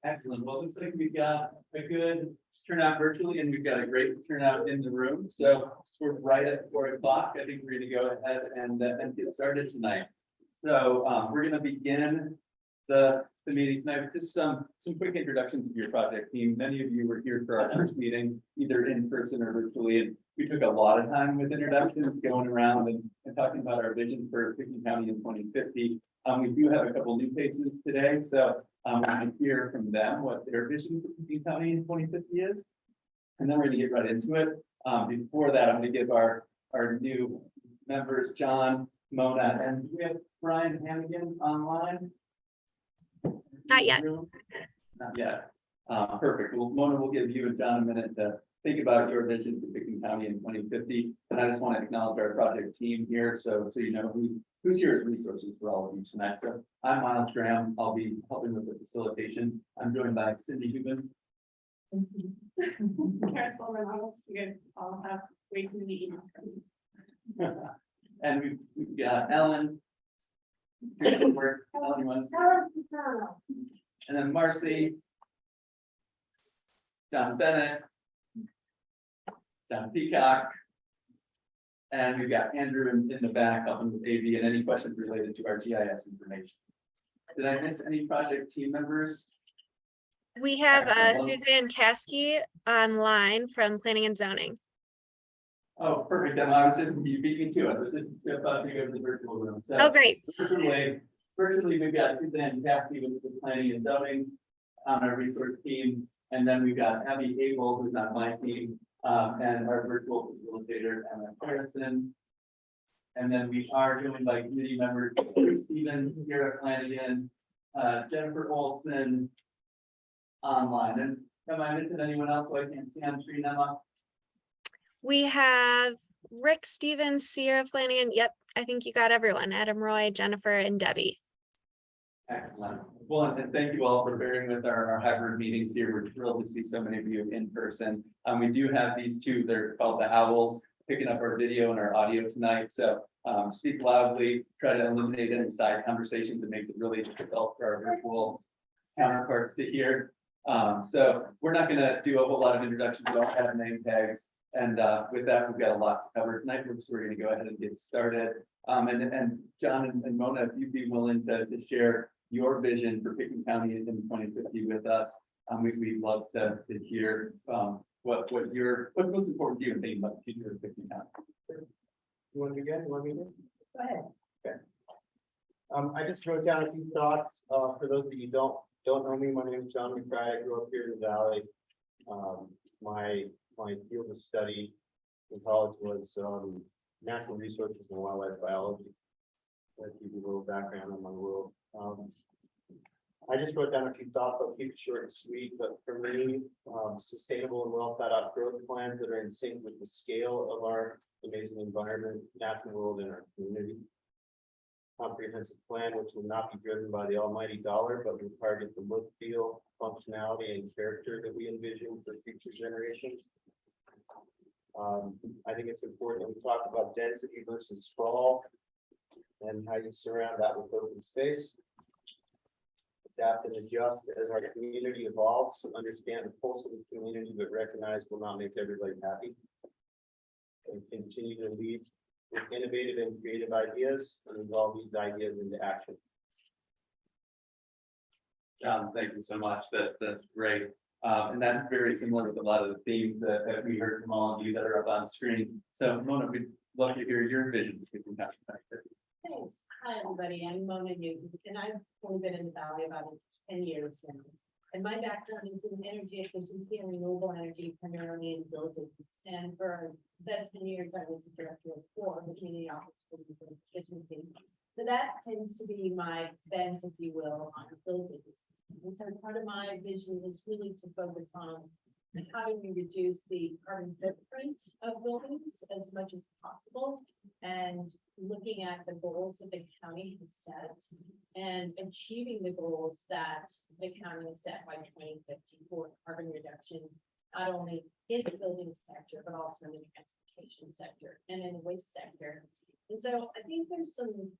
Excellent. Well, it looks like we've got a good turnout virtually and we've got a great turnout in the room. So we're right at 4 o'clock. I think we're going to go ahead and get started tonight. So we're going to begin the meeting tonight with just some quick introductions of your project team. Many of you were here for our first meeting, either in person or virtually, and we took a lot of time with introductions, going around and talking about our vision for Pickens County in 2050. We do have a couple new faces today, so I'm going to hear from them what their vision for Pickens County in 2050 is, and then we're going to get right into it. Before that, I'm going to give our new members, John, Mona, and we have Brian Hannigan online. Not yet. Not yet. Perfect. Well, Mona will give you and John a minute to think about your vision for Pickens County in 2050. And I just want to acknowledge our project team here, so you know who's here as resources for all of you tonight. So I'm Miles Graham. I'll be helping with the facilitation. I'm joined by Cindy Human. You all have way too many emails. And we've got Ellen. Ellen, you want to- and then Marcy. John Bennett. John Peacock. And we've got Andrew in the back helping with AV and any questions related to our GIS information. Did I miss any project team members? We have Excellent. Suzanne Caskey online from Planning and Zoning. Oh, perfect. And I was just, you beat me to it. I was just about to go to the virtual room. So Oh, great. virtually we've got Suzanne Caskey with the planning and zoning on our resource team. And then we've got Abby Abel, who's on my team, and our virtual facilitator, Emma Harrison. And then we are joined by committee members, Chris Stevens, Garrett Flanagan, Jennifer Olson online. And am I missing anyone else who I can't see on screen, Emma? We have Rick Stevens, Sierra Flanagan. Yep, I think you got everyone. Adam Roy, Jennifer, and Debbie. Excellent. Well, and thank you all for bearing with our hybrid meetings here. We're thrilled to see so many of you in person. We do have these two, they're called the Owls, picking up our video and our audio tonight. So speak loudly, try to eliminate any side conversations. It makes it really difficult for our virtual counterparts to hear. So we're not going to do a whole lot of introductions. We don't have name tags. And with that, we've got a lot to cover tonight. We're going to go ahead and get started. And John and Mona, if you'd be willing to share your vision for Pickens County in 2050 with us, we'd love to hear what's most important to you in thinking about the future of Pickens County. You want to begin? You want me to? Go ahead. Okay. I just wrote down a few thoughts. For those of you who don't know me, my name is John McBride. I grew up here in the Valley. My field of study in college was natural resources and wildlife biology. That gives you a little background on my world. I just wrote down a few thoughts. I'll keep it short and sweet, but for me, sustainable and well thought out growth plans that are in sync with the scale of our amazing environment, natural world, and our community. Comprehensive plan which will not be driven by the almighty dollar, but will target the look, feel, functionality, and character that we envision for future generations. I think it's important that we talk about density versus sprawl and how you surround that with open space. Adapt and adjust as our community evolves, understand the pulse of the community, but recognize will not make everybody happy. And continue to lead with innovative and creative ideas and involve these ideas into action. John, thank you so much. That's great. And that's very similar with a lot of the themes that we heard from all of you that are up on screen. So Mona, we'd love to hear your vision for Pickens County 2050. Thanks. Hi, everybody. I'm Mona Newton, and I've only been in the Valley about 10 years now. And my background is in energy efficiency and renewable energy, primarily in buildings. And for that 10 years, I was the director of CORE, the Community Office for Renewable Efficiency. So that tends to be my bent, if you will, on buildings. And so part of my vision is really to focus on how do we reduce the carbon footprint of buildings as much as possible, and looking at the goals that the county has set and achieving the goals that the county has set by 2050 for carbon reduction, not only in the building sector, but also in the transportation sector and in the waste sector. And so I think there's some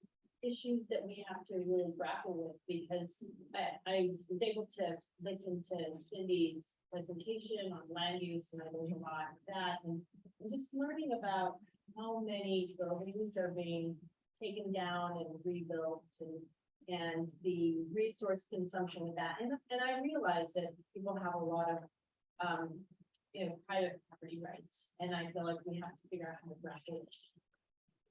issues that we have to really grapple with, because I was able to listen to Cindy's presentation on land use, and I learned a lot of that, and I'm just learning about how many buildings are being taken down and rebuilt, and the resource consumption of that, and I realize that people have a lot of private property rights, and I feel like we have to figure out how to grapple with.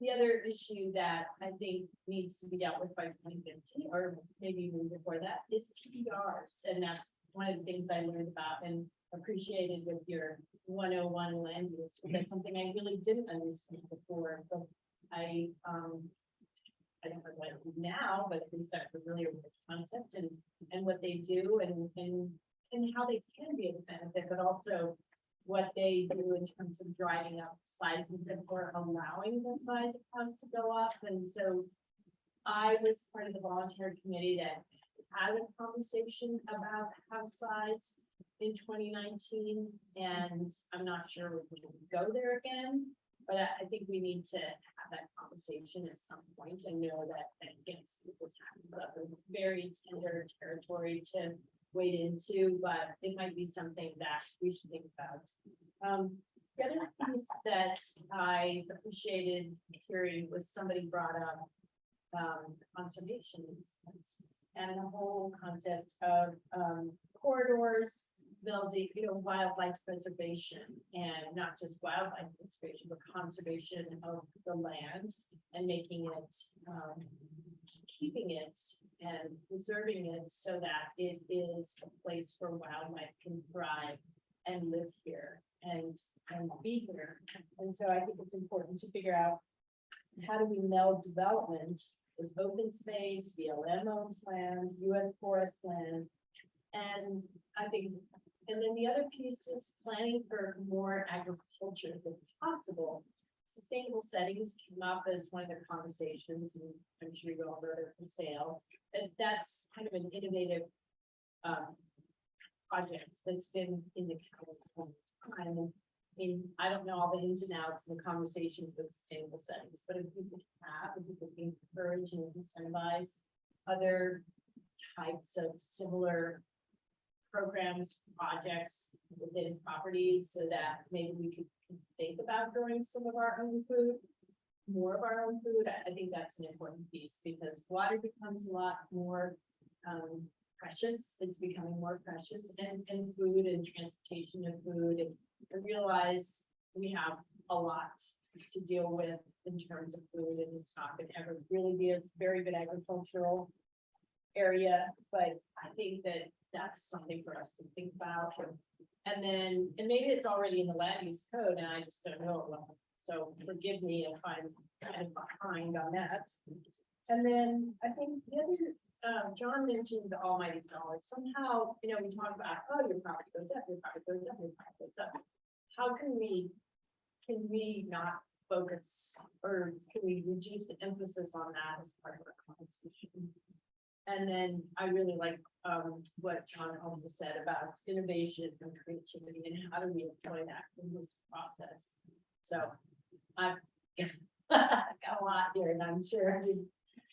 The other issue that I think needs to be dealt with by 2015, or maybe even before that, is TDRs. And that's one of the things I learned about and appreciated with your 101 land use. That's something I really didn't understand before, but I don't know what I do now, but at least I'm familiar with the concept and what they do and how they can be a benefit, but also what they do in terms of driving up size or allowing the size of house to go up. And so I was part of the volunteer committee that had a conversation about house size in 2019, and I'm not sure we can go there again, but I think we need to have that conversation at some point and know that against people's hands up. It's very tender territory to wade into, but it might be something that we should think about. The other piece that I appreciated hearing was somebody brought up conservation easements and the whole concept of corridors, building, wildlife preservation, and not just wildlife preservation, but conservation of the land and making it, keeping it and preserving it so that it is a place where wildlife can thrive and live here and be here. And so I think it's important to figure out how do we meld development with open space, BLM owned land, US forest land. And I think, and then the other piece is planning for more agriculture if possible. Sustainable settings came up as one of the conversations, and I'm sure you all heard it from sale. And that's kind of an innovative project that's been in the county for a long time. I mean, I don't know all the ins and outs and the conversations with sustainable settings, but if we could encourage and incentivize other types of similar programs, projects within properties, so that maybe we could think about growing some of our own food, more of our own food. I think that's an important piece, because water becomes a lot more precious. It's becoming more precious, and food and transportation of food. And I realize we have a lot to deal with in terms of food, and it's not going to ever really be a very good agricultural area, but I think that that's something for us to think about. And maybe it's already in the land use code and I just don't know it well. So forgive me if I'm kind of behind on that. And then I think the other, John mentioned the almighty dollar. Somehow, we talk about, oh, your property goes up, your property goes up, your property goes up. How can we not focus, or can we reduce the emphasis on that as part of our conversation? And then I really like what John also said about innovation and creativity, and how do we employ that in this process. So I've got a lot here, and I'm sure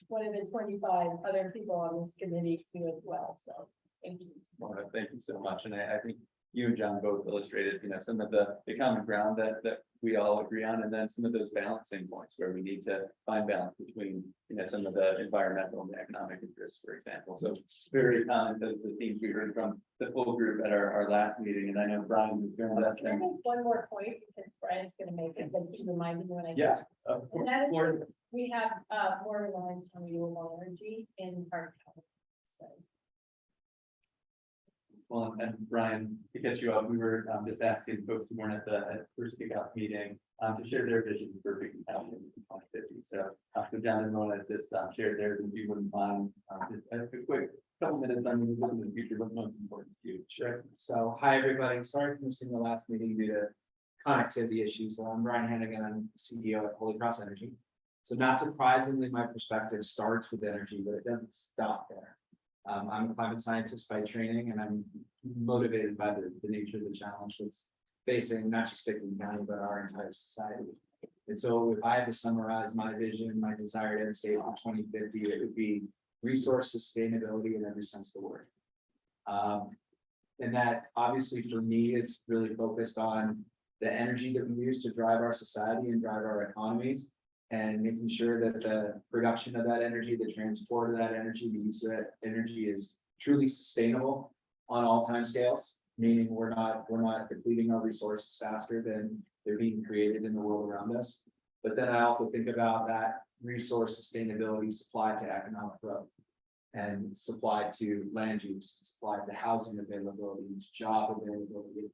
one of the 25 other people on this committee do as well. So thank you. Well, thank you so much. And I think you and John both illustrated, some of the common ground that we all agree on, and then some of those balancing points where we need to find balance between, some of the environmental and economic interests, for example. So very common to the themes we heard from the full group at our last meeting. And I know Brian was doing that. Can I make one more point, because Brian's going to make it, but he reminded me when I. Yeah. And that is, we have more reliance on renewable energy in our county. So. Well, and Brian, to catch you up, we were just asking folks who weren't at the first kickoff meeting to share their vision for Beacon County in 2050. So John and Mona just shared theirs, and if you wouldn't mind, just a quick couple minutes on the future, what's most important to you. Sure. So, hi, everybody. Sorry for missing the last meeting due to connectivity issues. So I'm Brian Hannigan. I'm CEO at Holy Cross Energy. So not surprisingly, my perspective starts with energy, but it doesn't stop there. I'm a climate scientist by training, and I'm motivated by the nature of the challenge that's facing not just Beacon County, but our entire society. And so if I had to summarize my vision, my desired end state for 2050, it would be resource sustainability in every sense of the word. And that obviously for me is really focused on the energy that we use to drive our society and drive our economies. And making sure that the production of that energy, the transport of that energy, the use of that energy is truly sustainable on all time scales. Meaning we're not depleting our resources faster than they're being created in the world around us. But then I also think about that resource sustainability supply to economic growth and supply to land use, supply to housing availability, job availability.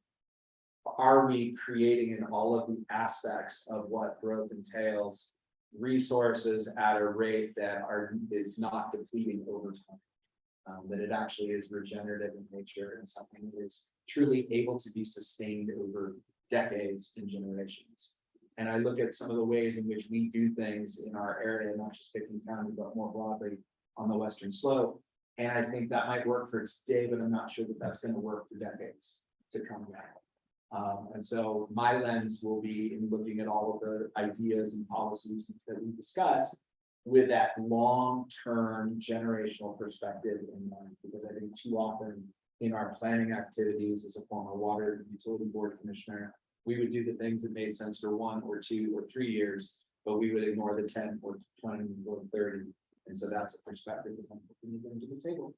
Are we creating in all of the aspects of what growth entails resources at a rate that is not depleting over time? That it actually is regenerative in nature and something that is truly able to be sustained over decades and generations. And I look at some of the ways in which we do things in our area, not just Pickens County, but more broadly on the Western Slope. And I think that might work for today, but I'm not sure that that's going to work for decades to come back. And so my lens will be in looking at all of the ideas and policies that we discuss with that long-term generational perspective in mind, because I think too often in our planning activities as a former water utility board commissioner, we would do the things that made sense for 1 or 2 or 3 years, but we would ignore the 10 or 20 or 30. And so that's a perspective that I'm looking to bring to the table.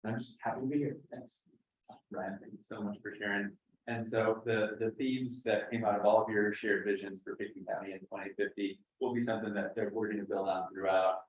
And I'm just happy to be here. Thanks. Ryan, thank you so much for sharing. And so the themes that came out of all of your shared visions for Pickens County in 2050 will be something that we're going to build on throughout.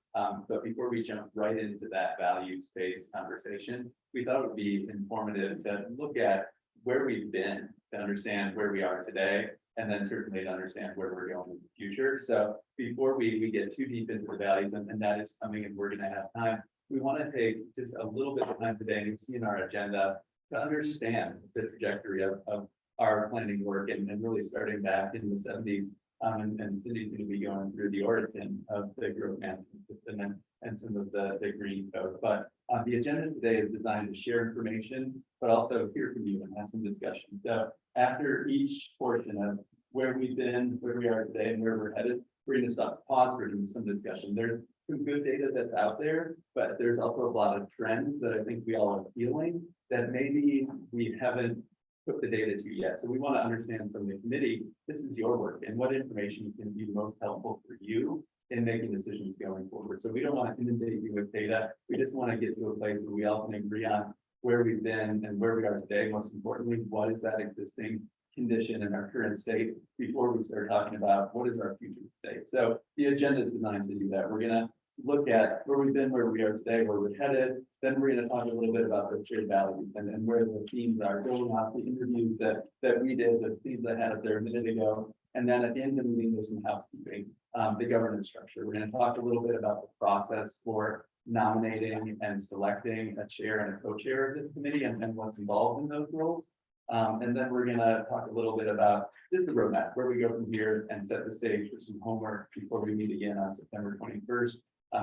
But before we jump right into that values-based conversation, we thought it would be informative to look at where we've been to understand where we are today, and then certainly to understand where we're going in the future. So before we get too deep into the values, and that is coming and we're going to have time, we want to take just a little bit of time today, and you see in our agenda, to understand the trajectory of our planning work and really starting back in the 70s. And Cindy's going to be going through the origin of the growth management system and some of the green code. But the agenda today is designed to share information, but also hear from you and have some discussion. So after each portion of where we've been, where we are today, and where we're headed, we're going to stop, pause for some discussion. There's some good data that's out there, but there's also a lot of trends that I think we all are feeling that maybe we haven't put the data to yet. So we want to understand from the committee, this is your work and what information can be most helpful for you in making decisions going forward. So we don't want to inundate you with data. We just want to get to a place where we all can agree on where we've been and where we are today. Most importantly, what is that existing condition in our current state before we start talking about what is our future state. So the agenda is designed to do that. We're going to look at where we've been, where we are today, where we're headed. Then we're going to talk a little bit about the shared values and where the themes are going off the interviews that we did, the themes I had up there a minute ago. And then at the end of the meeting, there's some housekeeping, the governance structure. We're going to talk a little bit about the process for nominating and selecting a chair and a co-chair of this committee and what's involved in those roles. And then we're going to talk a little bit about just the roadmap, where we go from here and set the stage for some homework before we meet again on September 21st.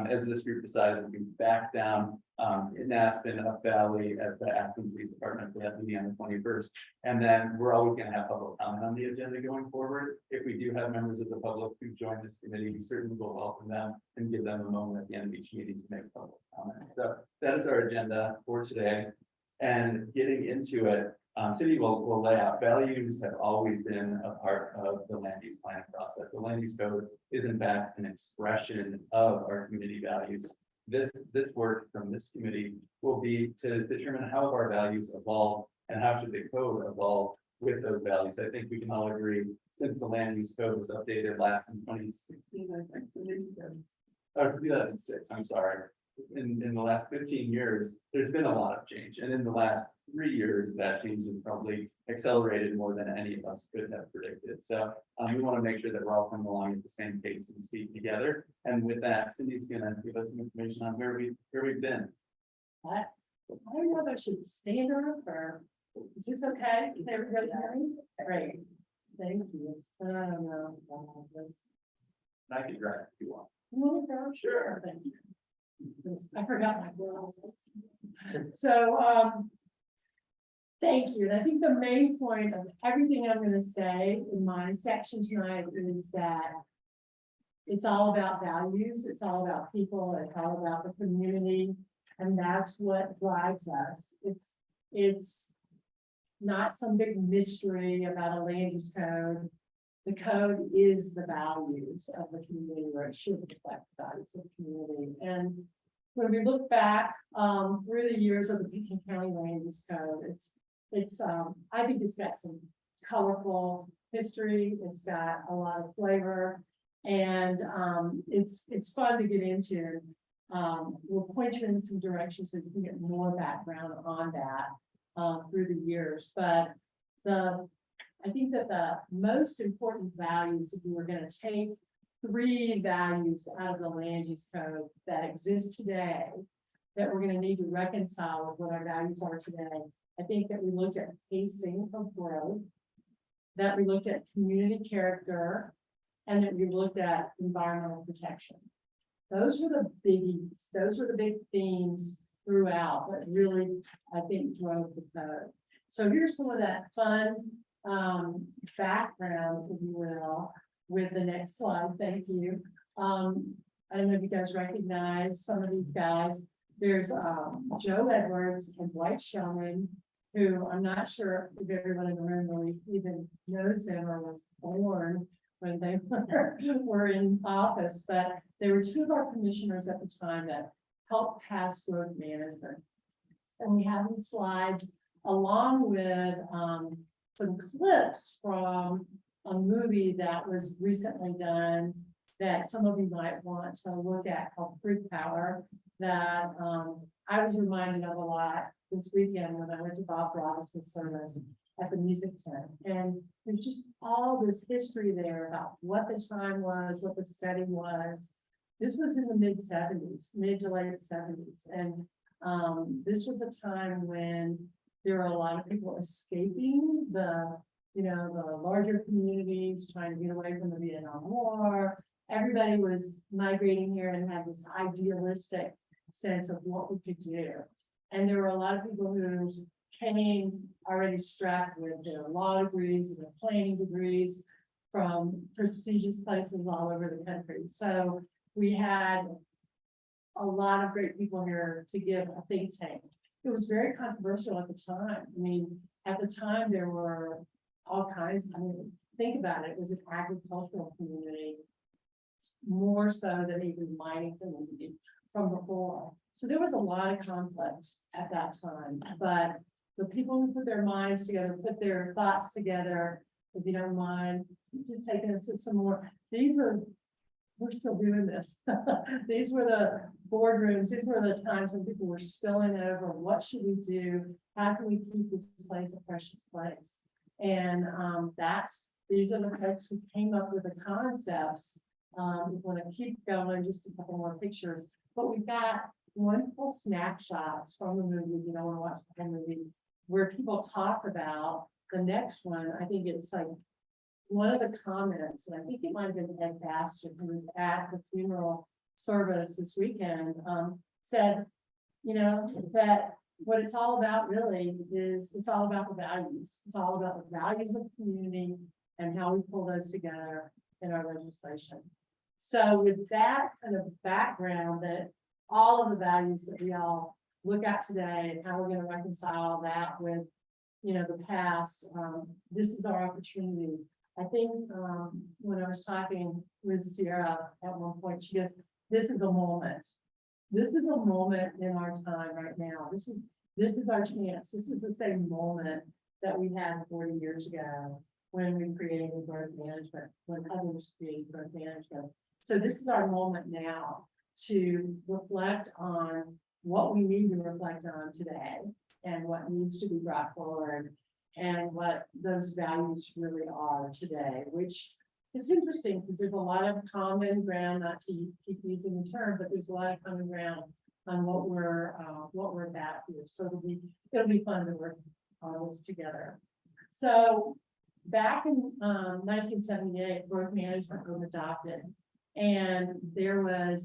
As this group decided to be back down in Aspen, Up Valley at the Aspen Police Department for that meeting on the 21st. And then we're always going to have public comment on the agenda going forward. If we do have members of the public who join this committee, we certainly will welcome them and give them a moment at the end of each meeting to make public comment. So that is our agenda for today. And getting into it, Cindy will lay out values have always been a part of the land use planning process. The land use code is in fact an expression of our community values. This work from this committee will be to determine how our values evolve and how should the code evolve with those values. I think we can all agree, since the land use code was updated last in 2016, I think, or 2006, I'm sorry. In the last 15 years, there's been a lot of change. And in the last 3 years, that change has probably accelerated more than any of us could have predicted. So we want to make sure that we're all coming along at the same pace and speed together. And with that, Cindy's going to give us some information on where we've been. I don't know if I should stand up or is this okay? Is everybody hearing? Great. Thank you. I don't know. I can drive if you want. No, sure. Thank you. I forgot my glasses. So, thank you. And I think the main point of everything I'm going to say in my section tonight is that it's all about values, it's all about people, it's all about the community, and that's what drives us. It's not some big mystery about a land use code. The code is the values of the community, or it should reflect the values of the community. And when we look back through the years of the Pekin County Land Use Code, I think it's got some colorful history. It's got a lot of flavor, and it's fun to get into. We'll point you in some directions so you can get more background on that through the years. But I think that the most important values, if we were going to take 3 values out of the land use code that exist today, that we're going to need to reconcile with what our values are today. I think that we looked at pacing of growth, that we looked at community character, and that we looked at environmental protection. Those were the biggies. Those were the big themes throughout that really, I think, drove the code. So here's some of that fun background, if you will, with the next slide. Thank you. I don't know if you guys recognize some of these guys. There's Joe Edwards and Dwight Shellman, who I'm not sure if everyone in the room really even knows them or was born when they were in office, but they were 2 of our commissioners at the time that helped pass growth management. And we have these slides along with some clips from a movie that was recently done that some of you might want to look at, called Fruit Power, that I was reminded of a lot this weekend when I went to Bob Robinson's service at the music tent. And there's just all this history there about what the time was, what the setting was. This was in the mid-70s, mid to late 70s. And this was a time when there were a lot of people escaping the larger communities, trying to get away from the Vietnam War. Everybody was migrating here and had this idealistic sense of what we could do. And there were a lot of people who came already strapped with their law degrees and their planning degrees from prestigious places all over the country. So we had a lot of great people here to give a think tank. It was very controversial at the time. I mean, at the time there were all kinds, think about it, it was an agricultural community, more so than even mining community from before. So there was a lot of conflict at that time, but the people who put their minds together, put their thoughts together, if you don't mind, just taking us to some more, we're still doing this. These were the boardrooms, these were the times when people were spilling over, what should we do? How can we keep this place a precious place? And these are the folks who came up with the concepts. We want to keep going, just a couple more pictures, but we've got wonderful snapshots from the movie. You don't want to watch the movie where people talk about the next one. I think it's like one of the comments, and I think it might have been Ed Bastian, who was at the funeral service this weekend, said, that what it's all about really is it's all about the values. It's all about the values of the community and how we pull those together in our legislation. So with that kind of background, that all of the values that we all look at today and how we're going to reconcile that with, the past, this is our opportunity. I think when I was talking with Sierra at one point, she goes, this is a moment. This is a moment in our time right now. This is our chance. This is the same moment that we had 40 years ago when we created growth management, when others created growth management. So this is our moment now to reflect on what we need to reflect on today and what needs to be brought forward and what those values really are today, which it's interesting because there's a lot of common ground, not to keep using the term, but there's a lot of common ground on what we're about here. So it'll be fun to work on this together. So back in 1978, growth management was adopted, and there were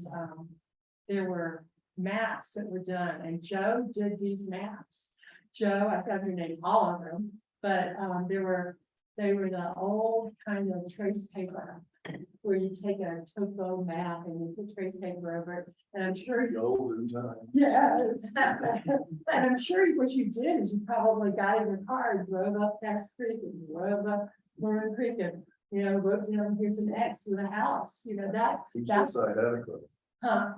maps that were done, and Joe did these maps. Joe, I've got your name all of them, but they were the old kind of trace paper where you take a topo map and you put trace paper over it, and I'm sure. Golden time. Yes. And I'm sure what you did is you probably got in your car, and drove up Cass Creek and drove up Maroon Creek and, you know, wrote down, here's an X with a house, you know, that, Who that's, says I had a car? huh?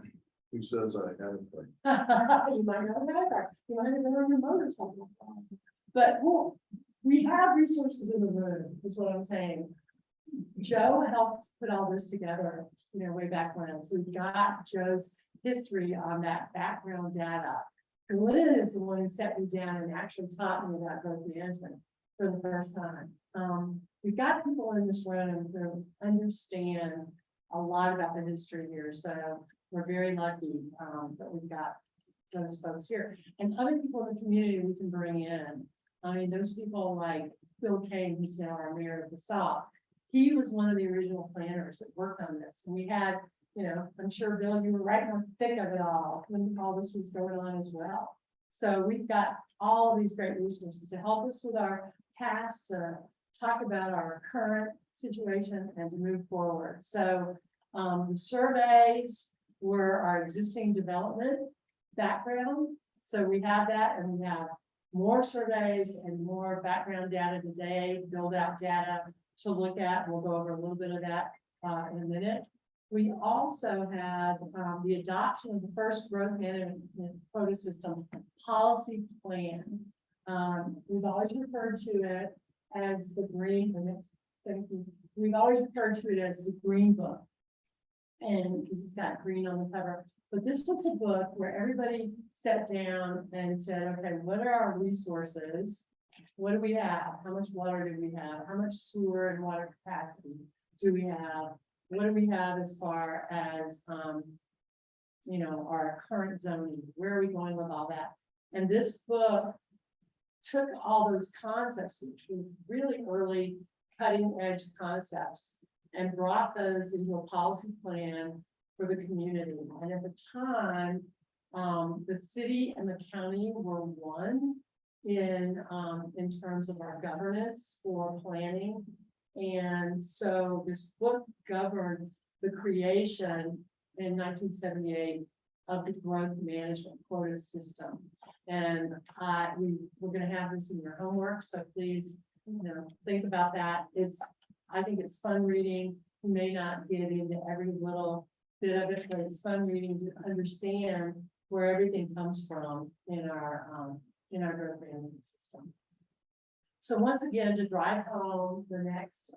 Who says I had a car? You might not have had that, you might have been on your motorcycle. But, well, we have resources in the room, is what I'm saying. Joe helped put all this together, you know, way back when, so we got Joe's history on that background data. Lynn is the one who set me down and actually taught me about growth management for the first time. We've got people in this room who understand a lot about the history here, so we're very lucky that we've got those folks here. And other people in the community we can bring in. I mean, those people like Bill Kane, who's now our mayor of Basalt. He was one of the original planners that worked on this. And we had, you know, I'm sure, Bill, you were right in the thick of it all when all this was going on as well. So we've got all of these great resources to help us with our past, to talk about our current situation and to move forward. So the surveys were our existing development background. So we have that, and we have more surveys and more background data today, build out data to look at. We'll go over a little bit of that in a minute. We also have the adoption of the first growth management quota system policy plan. We've always referred to it as the green, we've always referred to it as the green book. And because it's got green on the cover. But this was a book where everybody sat down and said, okay, what are our resources? What do we have? How much water do we have? How much sewer and water capacity do we have? What do we have as far as, you know, our current zoning? Where are we going with all that? And this book took all those concepts, which were really early cutting edge concepts, and brought those into a policy plan for the community. And at the time, the city and the county were one in terms of our governance for planning. And so this book governed the creation in 1978 of the growth management quota system. And we're going to have this in your homework, so please, you know, think about that. I think it's fun reading. You may not get into every little bit of it, but it's fun reading to understand where everything comes from in our growth management system. So once again, to drive home the next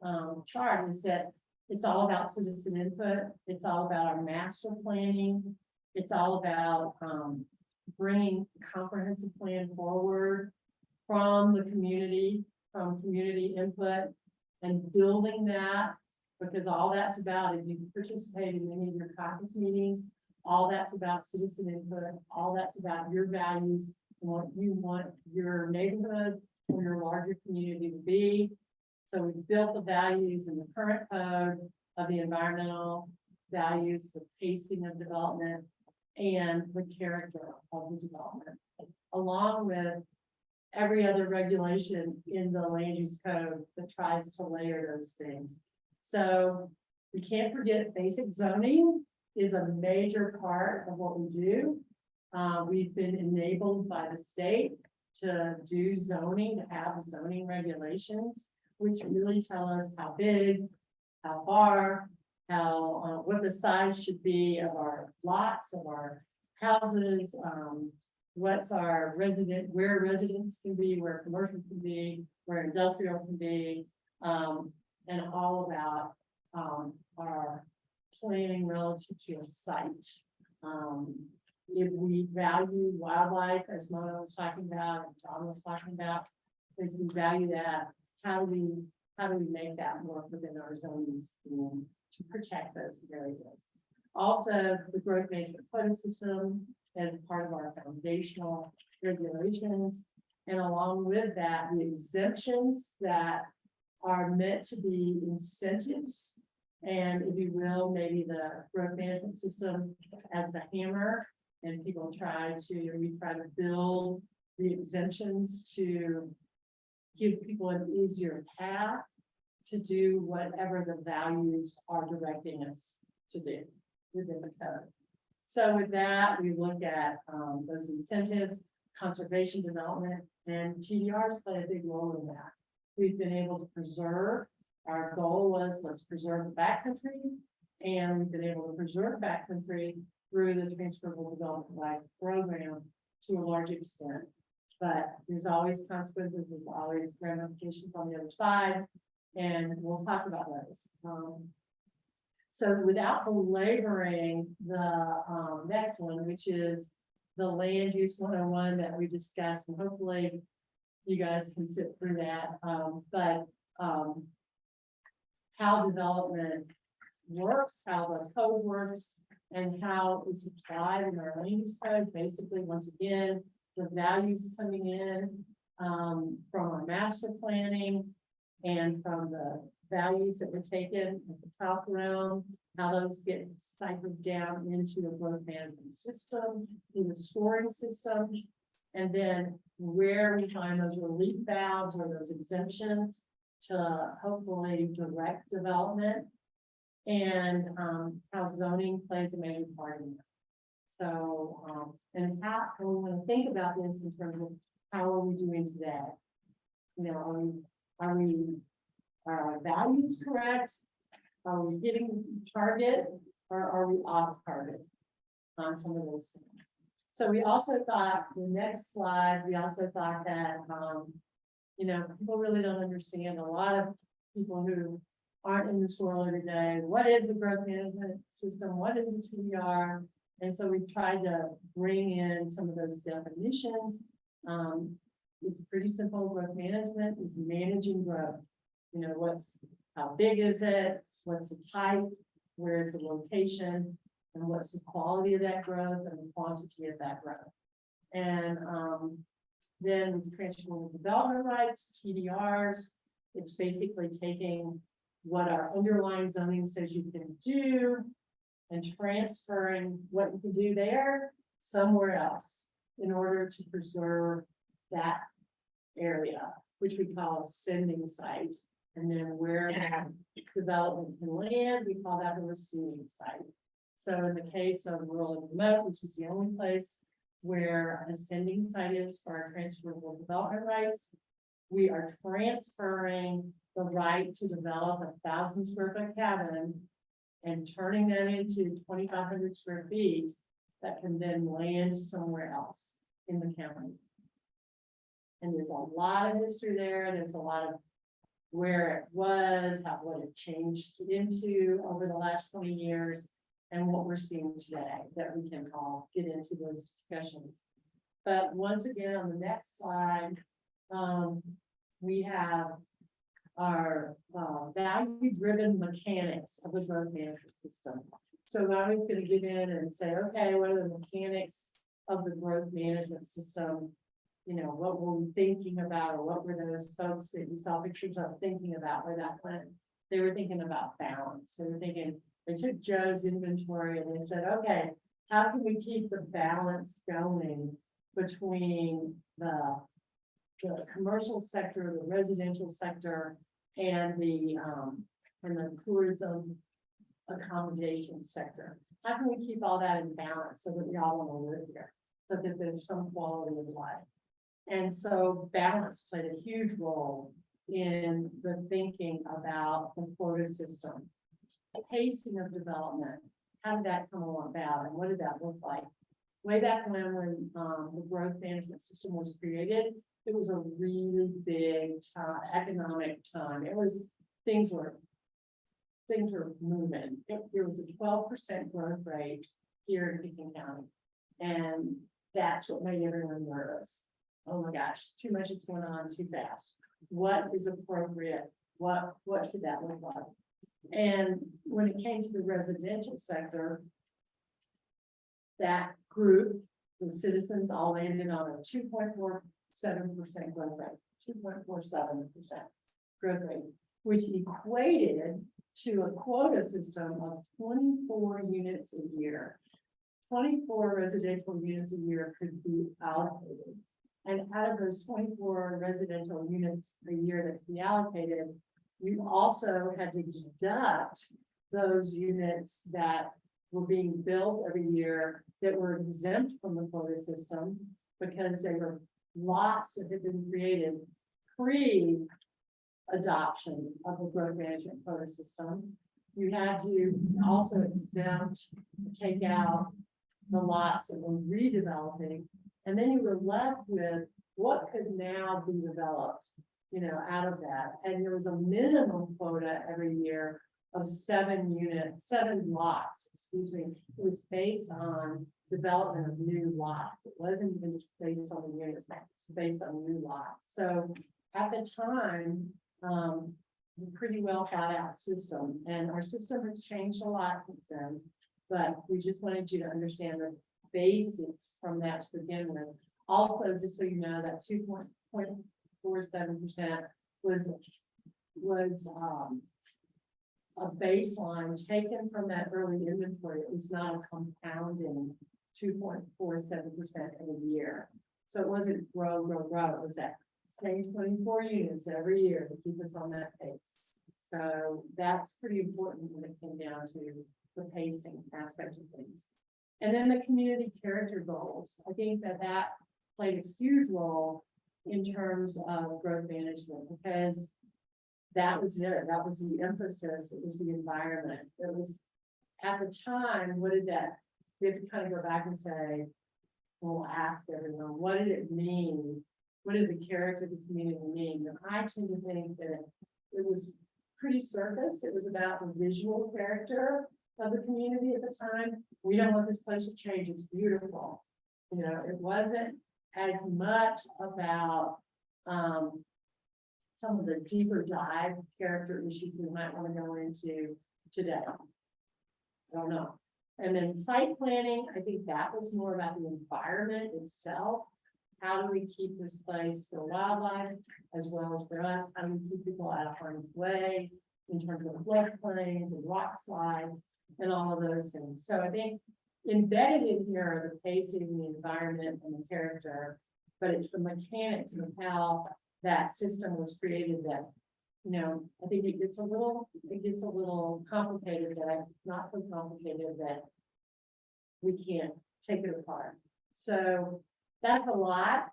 chart is that it's all about citizen input. It's all about our master planning. It's all about bringing comprehensive plan forward from the community, from community input, and building that, because all that's about, if you participate in any of your caucus meetings, all that's about citizen input, all that's about your values and what you want your neighborhood or your larger community to be. So we've built the values in the current code of the environmental values, the pacing of development, and the character of the development, along with every other regulation in the land use code that tries to layer those things. So we can't forget basic zoning is a major part of what we do. We've been enabled by the state to do zoning, to have zoning regulations, which really tell us how big, how far, how what the size should be of our lots, of our houses, what's our where residents can be, where commercial can be, where industrial can be, and all about our planning relative to a site. If we value wildlife, as Mona was talking about, and John was talking about, as we value that, how do we make that work within our zoning scheme to protect those areas? Also, the growth management quota system as part of our foundational regulations, and along with that, the exemptions that are meant to be incentives, and if you will, maybe the growth management system as the hammer, and we try to build the exemptions to give people an easier path to do whatever the values are directing us to do within the code. So with that, we look at those incentives, conservation development, and TDRs play a big role in that. We've been able to preserve, our goal was let's preserve the backcountry, and we've been able to preserve backcountry through the transferable development right program to a large extent. But there's always consequences, there's always ramifications on the other side, and we'll talk about those. So without belaboring the next one, which is the land use 101 that we discussed, and hopefully you guys can sit through that. How development works, how the code works, and how it's applied in our land use code. Basically, once again, the values coming in from our master planning and from the values that were taken at the top round, how those get cycled down into the growth management system, in the scoring system, and then where we find those relief valves or those exemptions to hopefully direct development, and how zoning plays a major part in that. So, and how we want to think about this in terms of how are we doing today? You know, are our values correct? Are we hitting target, or are we off target on some of those things? So we also thought, the next slide, we also thought that, you know, people really don't understand, a lot of people who aren't in the swirl today, what is the growth management system? What is a TDR? And so we tried to bring in some of those definitions. It's pretty simple. Growth management is managing growth. You know, how big is it? What's the type? Where is the location? And what's the quality of that growth and the quantity of that growth? And then with transferable development rights, TDRs, it's basically taking what our underlying zoning says you can do and transferring what you can do there somewhere else in order to preserve that area, which we call a sending site. And then where development can land, we call that a receiving site. So in the case of rural and remote, which is the only place where a sending site is for our transferable development rights, we are transferring the right to develop 1,000 square foot cabin and turning that into 2,500 square feet that can then land somewhere else in the county. And there's a lot of history there. There's a lot of where it was, what it changed into over the last 20 years, and what we're seeing today that we can all get into those discussions. But once again, on the next slide, we have our value-driven mechanics of the growth management system. So I was going to get in and say, okay, what are the mechanics of the growth management system? You know, what were we thinking about, or what were those folks that you saw pictures of thinking about where that went? They were thinking about balance. They were thinking, they took Joe's inventory and they said, okay, how can we keep the balance going between the commercial sector, the residential sector, and the tourism accommodation sector? How can we keep all that in balance so that we all want to live here, so that there's some quality of life? And so balance played a huge role in the thinking about the quota system. Pacing of development, how did that come about, and what did that look like? Way back when the growth management system was created, it was a really big time, economic time. It was things were moving. There was a 12% growth rate here in Pekin County, and that's what made everyone nervous. Oh my gosh, too much is going on too fast. What is appropriate? What should that look like? And when it came to the residential sector, that group, the citizens all landed on a 2.47% growth rate, 2.47% growth rate, which equated to a quota system of 24 units a year. 24 residential units a year could be allocated. And out of those 24 residential units a year that could be allocated, you also had to deduct those units that were being built every year that were exempt from the quota system because they were lots that had been created pre-adoption of the growth management quota system. You had to also exempt, take out the lots that were redeveloping, and then you were left with what could now be developed, you know, out of that. And there was a minimum quota every year of 7 lots, excuse me. It was based on development of new lots. It wasn't even just based on the units, it's based on new lots. So at the time, pretty well thought out system, and our system has changed a lot since then. But we just wanted you to understand the basics from that to begin with. Also, just so you know, that 2.47% was a baseline taken from that early inventory. It was not a compounding 2.47% in a year. So it wasn't grow. It was that same 24 units every year to keep us on that pace. So that's pretty important when it came down to the pacing aspect of things. And then the community character goals. I think that played a huge role in terms of growth management, because that was it. That was the emphasis. It was the environment. It was at the time, we have to kind of go back and say, we'll ask everyone, what did it mean? What did the character of the community mean? And I tend to think that it was pretty surface. It was about the visual character of the community at the time. We don't want this place to change. It's beautiful. You know, it wasn't as much about some of the deeper dive character issues we might want to go into today. I don't know. And then site planning, I think that was more about the environment itself. How do we keep this place for wildlife as well as for us? How do we keep people out of harm's way in terms of floodplains and rock slides and all of those things? So I think embedded in here are the pacing, the environment, and the character, but it's the mechanics of how that system was created that, you know, I think it gets a little complicated, that not so complicated that we can't take it apart. So that's a lot.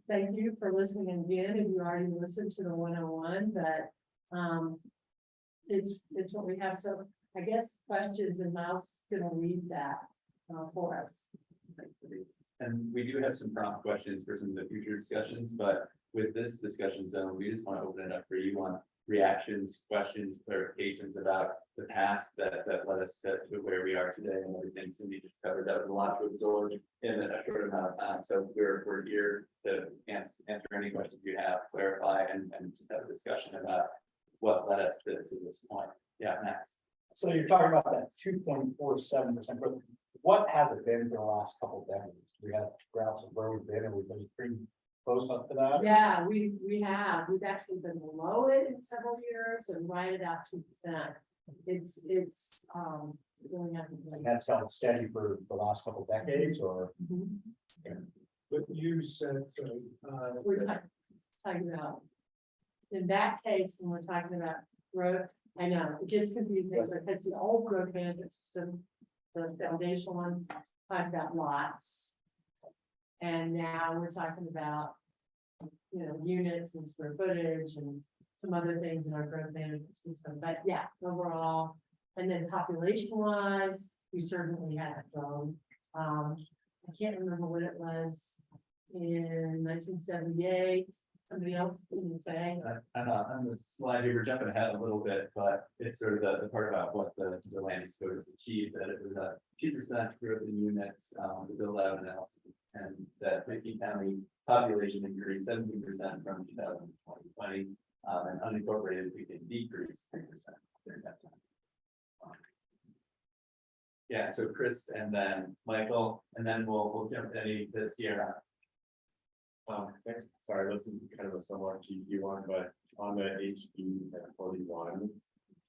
Thank you for listening again. If you already listened to the 101, but it's what we have. So I guess questions, and Miles is going to lead that for us. And we do have some prompt questions for some of the future discussions, but with this discussion zone, we just want to open it up for you on reactions, questions, clarifications about the past that led us to where we are today, and everything Cindy just covered. That was a lot to absorb in a short amount of time. So we're here to answer any questions you have, clarify, and just have a discussion about what led us to this point. Yeah, next. So you're talking about that 2.47% growth. What has it been for the last couple of decades? We have graphs of where we've been, and we've been pretty close up to that. Yeah, we've actually been below it in several years and right about 2%. It's really hasn't been. And that's held steady for the last couple of decades, or But you said, We're talking about, in that case, when we're talking about growth, I know it gets confusing, but it's the old growth management system, the foundational one, talking about lots. And now we're talking about, you know, units and square footage and some other things in our growth management system. But yeah, overall, and then population wise, we certainly have grown. I can't remember what it was in 1978. Somebody else didn't say. On the slide here, we're jumping ahead a little bit, but it's sort of the part about what the land use code has achieved, that it was a 2% growth in units, the build out analysis, and that 50 county population increased 17% from 2020 to 2020, and unincorporated we can decrease 3% during that time. Yeah, so Chris and then Michael, and then we'll jump to any this year. sorry, this is kind of a somewhat cheeky one, but on the HB at 41,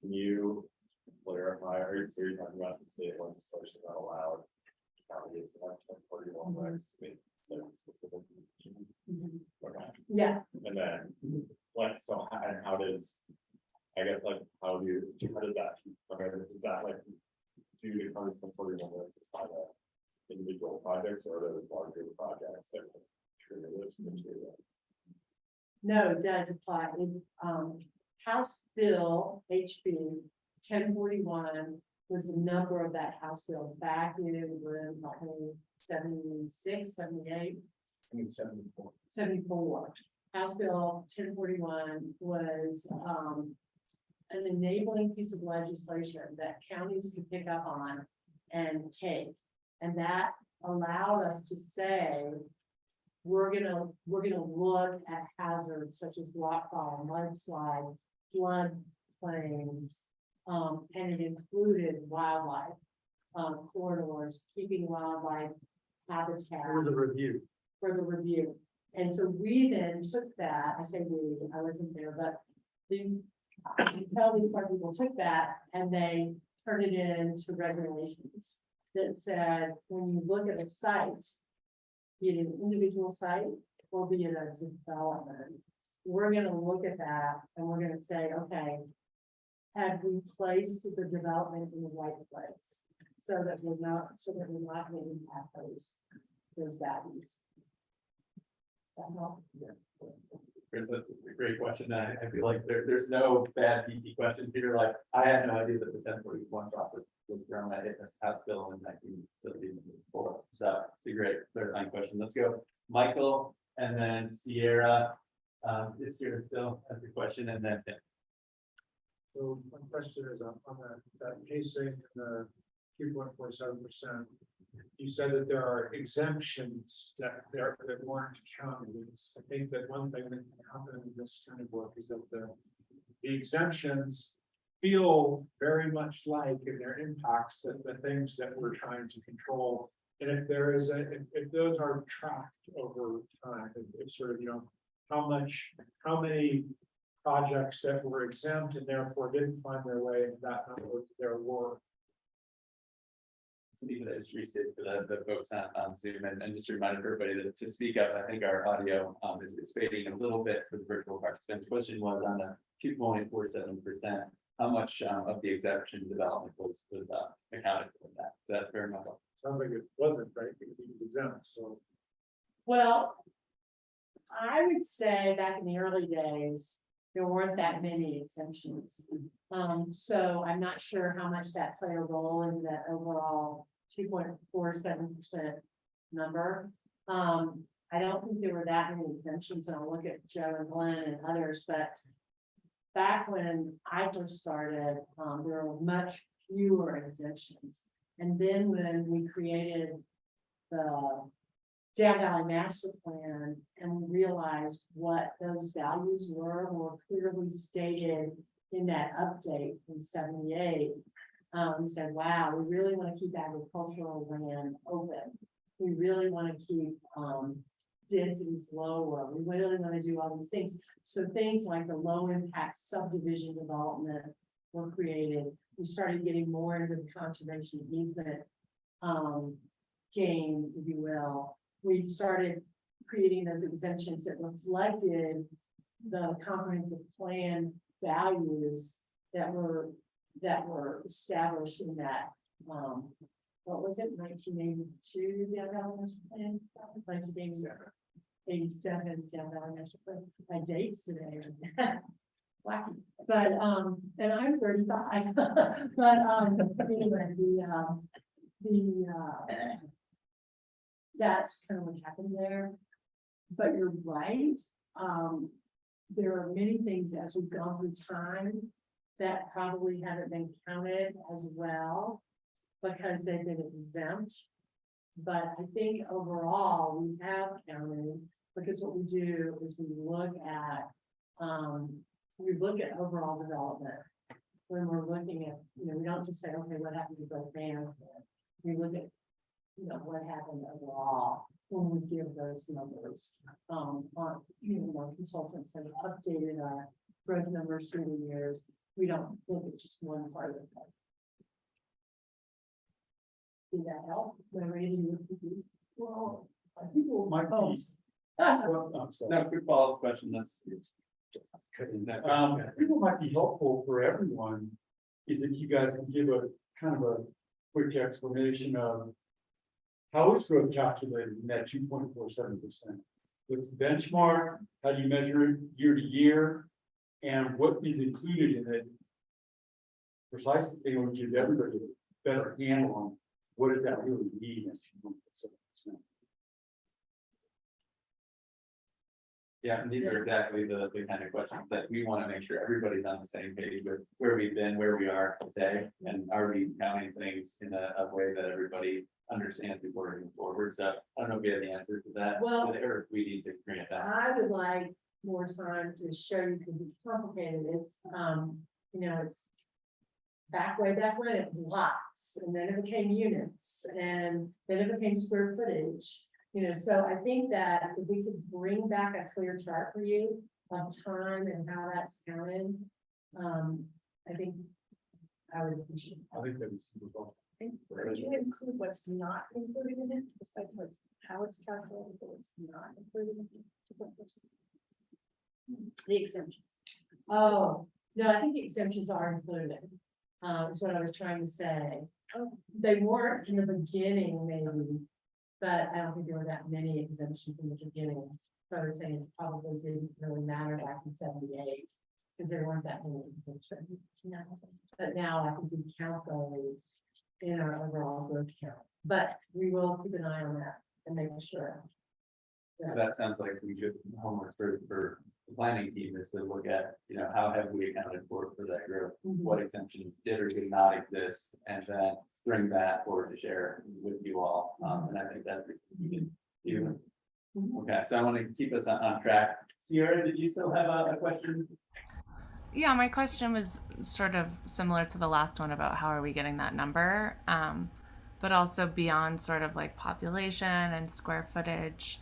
can you clarify, or so you're talking about the state legislation that allowed counties to have 41 rights to make certain specific decisions? Okay. Yeah, And then what, so how does I guess like, how does that, is that like due to kind of supporting the individual projects or the larger projects that trigger this material? No, it does apply. House Bill HB 1041 was the number of that House Bill back in room 76, 78. I mean, 74. 74. House Bill 1041 was an enabling piece of legislation that counties could pick up on and take. And that allowed us to say, we're gonna look at hazards such as rockfall, mudslide, flood plains, and it included wildlife corridors, keeping wildlife habitat For the review. for the review. And so we then took that, I say we, I wasn't there, but these, I can tell these smart people took that and they turned it into regulations that said, when you look at a site, be it an individual site or be it a development, we're gonna look at that and we're gonna say, okay, have we placed the development in the right place? So that we're not gonna impact those values. That help? Chris, that's a great question. I feel like there's no bad BP questions here. Like, I had no idea that the 1041 process was around that hit this House Bill in 1974. So it's a great clarifying question. Let's go, Michael, and then Sierra. Is here still as a question, and then Tim. So my question is on that pacing, the 2.47%. You said that there are exemptions that weren't counted. I think that one thing that can happen in this kind of work is that the exemptions feel very much like in their impacts that the things that we're trying to control. And if there is if those are tracked over time, if sort of, how many projects that were exempt and therefore didn't find their way into that number, there were. Steve, that is restate for the folks on Zoom, and just a reminder for everybody to speak up. I think our audio is fading a little bit for the virtual participants. Question was on the 2.47%. How much of the exemption development was accounted for that? Is that fair enough? Sounds like it wasn't, right, because he was exempt, so. Well, I would say back in the early days, there weren't that many exemptions. So I'm not sure how much that played a role in that overall 2.47% number. I don't think there were that many exemptions, and I'll look at Joe and Glenn and others, but back when I first started, there were much fewer exemptions. And then when we created the Down Valley Master Plan and we realized what those values were more clearly stated in that update in 78, we said, wow, we really want to keep agricultural land open. We really want to keep densities lower. We really want to do all these things. So things like the low impact subdivision development were created. We started getting more into the conservation easement game, if you will. We started creating those exemptions that reflected the comprehensive plan values that were established in that, what was it, 1982 Down Valley Master Plan? 1987 Down Valley Master Plan. My dates today are wacky, but and I'm 35. But anyway, that's kind of what happened there. But you're right. There are many things as we've gone through time that probably haven't been counted as well because they've been exempt. But I think overall we have counted, because what we do is we look at overall development. When we're looking at, we don't just say, okay, what happened to both bands? We look at, what happened overall when we give those numbers. Consultants have updated our growth numbers through the years. We don't look at just one part of it. Did that help? Well, I think my piece. No, good follow-up question. That's I think what might be helpful for everyone is if you guys can give a kind of a quick explanation of how is growth calculated in that 2.47%? What's the benchmark? How do you measure it year to year? And what is included in it? Precisely, they will give everybody a better handle on what does that really mean as 2.47%. Yeah, and these are exactly the kind of questions that we want to make sure everybody's on the same page with where we've been, where we are today, and are we counting things in a way that everybody understands before moving forward. So I don't know if we have the answer to that, Well, or if we need to bring it down. I would like more time to show you because it's complicated. It's, it's way back when it was lots, and then it became units, and then it became square footage. So I think that if we could bring back a clear chart for you of time and how that's counted, I think I would appreciate. I think that was simple. Could you include what's not included in it, besides how it's calculated, what's not included in it? The exemptions. Oh, no, I think the exemptions are included. Is what I was trying to say. They weren't in the beginning, maybe, but I don't think there were that many exemptions in the beginning. So I was saying it probably didn't really matter back in 78, because there weren't that many exemptions. But now I think we count those in our overall growth count. But we will keep an eye on that and make sure. So that sounds like some good homework for the planning team is to look at, how have we accounted for that growth? What exemptions did or did not exist, and then bring that forward to share with you all. And I think that's even. Okay, so I want to keep us on track. Sierra, did you still have a question? Yeah, my question was sort of similar to the last one about how are we getting that number, but also beyond sort of like population and square footage.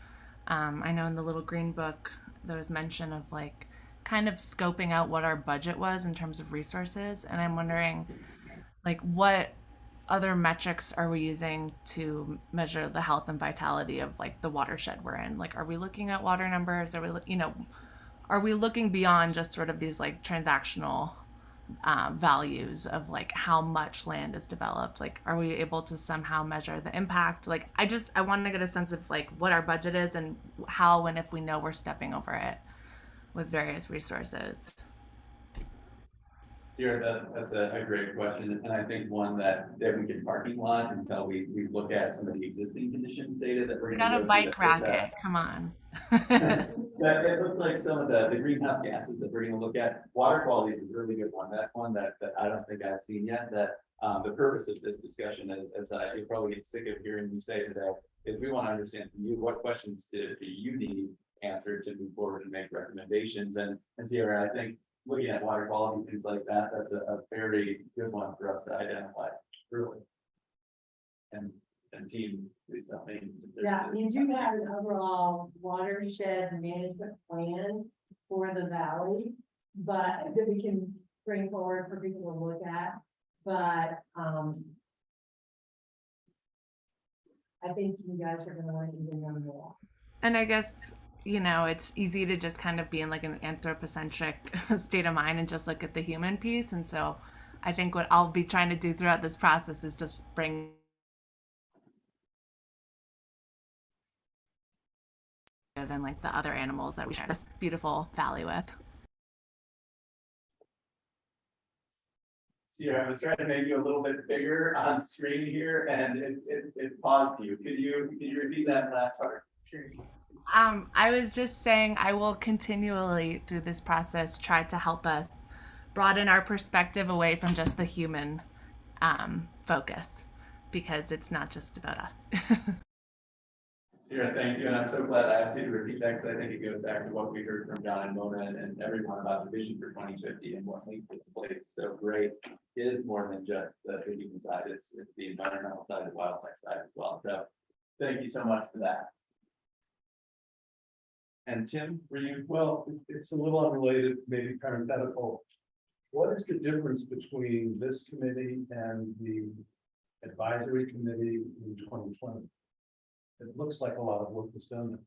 I know in the little green book, there was mention of like kind of scoping out what our budget was in terms of resources. And I'm wondering like what other metrics are we using to measure the health and vitality of like the watershed we're in? Like, are we looking at water numbers? Are we, are we looking beyond just sort of these like transactional values of like how much land is developed? Like, are we able to somehow measure the impact? Like, I wanted to get a sense of like what our budget is and how and if we know we're stepping over it with various resources. Sierra, that's a great question, and I think one that we can parking lot until we look at some of the existing condition data that we're We going to got a bike racket, come on. That it looks like some of the greenhouse gases that we're going to look at. Water quality is a really good one. That one that I don't think I've seen yet. That the purpose of this discussion, as you probably get sick of hearing me say today, is we want to understand from you what questions do you need answered to move forward and make recommendations. And Sierra, I think looking at water quality, things like that, that's a very good one for us to identify early. And team, please help me. Yeah, you do have an overall watershed management plan for the valley, but that we can bring forward for people to look at. But I think you guys are gonna want to even know more. And I guess, it's easy to just kind of be in like an anthropocentric state of mind and just look at the human piece. And so I think what I'll be trying to do throughout this process is just bring than like the other animals that we share this beautiful valley with. Sierra, I was trying to make you a little bit bigger on screen here, and it paused you. Could you repeat that last part? I was just saying I will continually through this process try to help us broaden our perspective away from just the human focus, because it's not just about us. Sierra, thank you, and I'm so glad I asked you to repeat that, because I think it goes back to what we heard from John and Mona and everyone about the vision for 2050 and what makes this place so great. It is more than just the human side, it's the environmental side, the wildlife side as well. So thank you so much for that. And Tim, were you? Well, it's a little unrelated, maybe parenthetical. What is the difference between this committee and the advisory committee in 2020? It looks like a lot of work was done.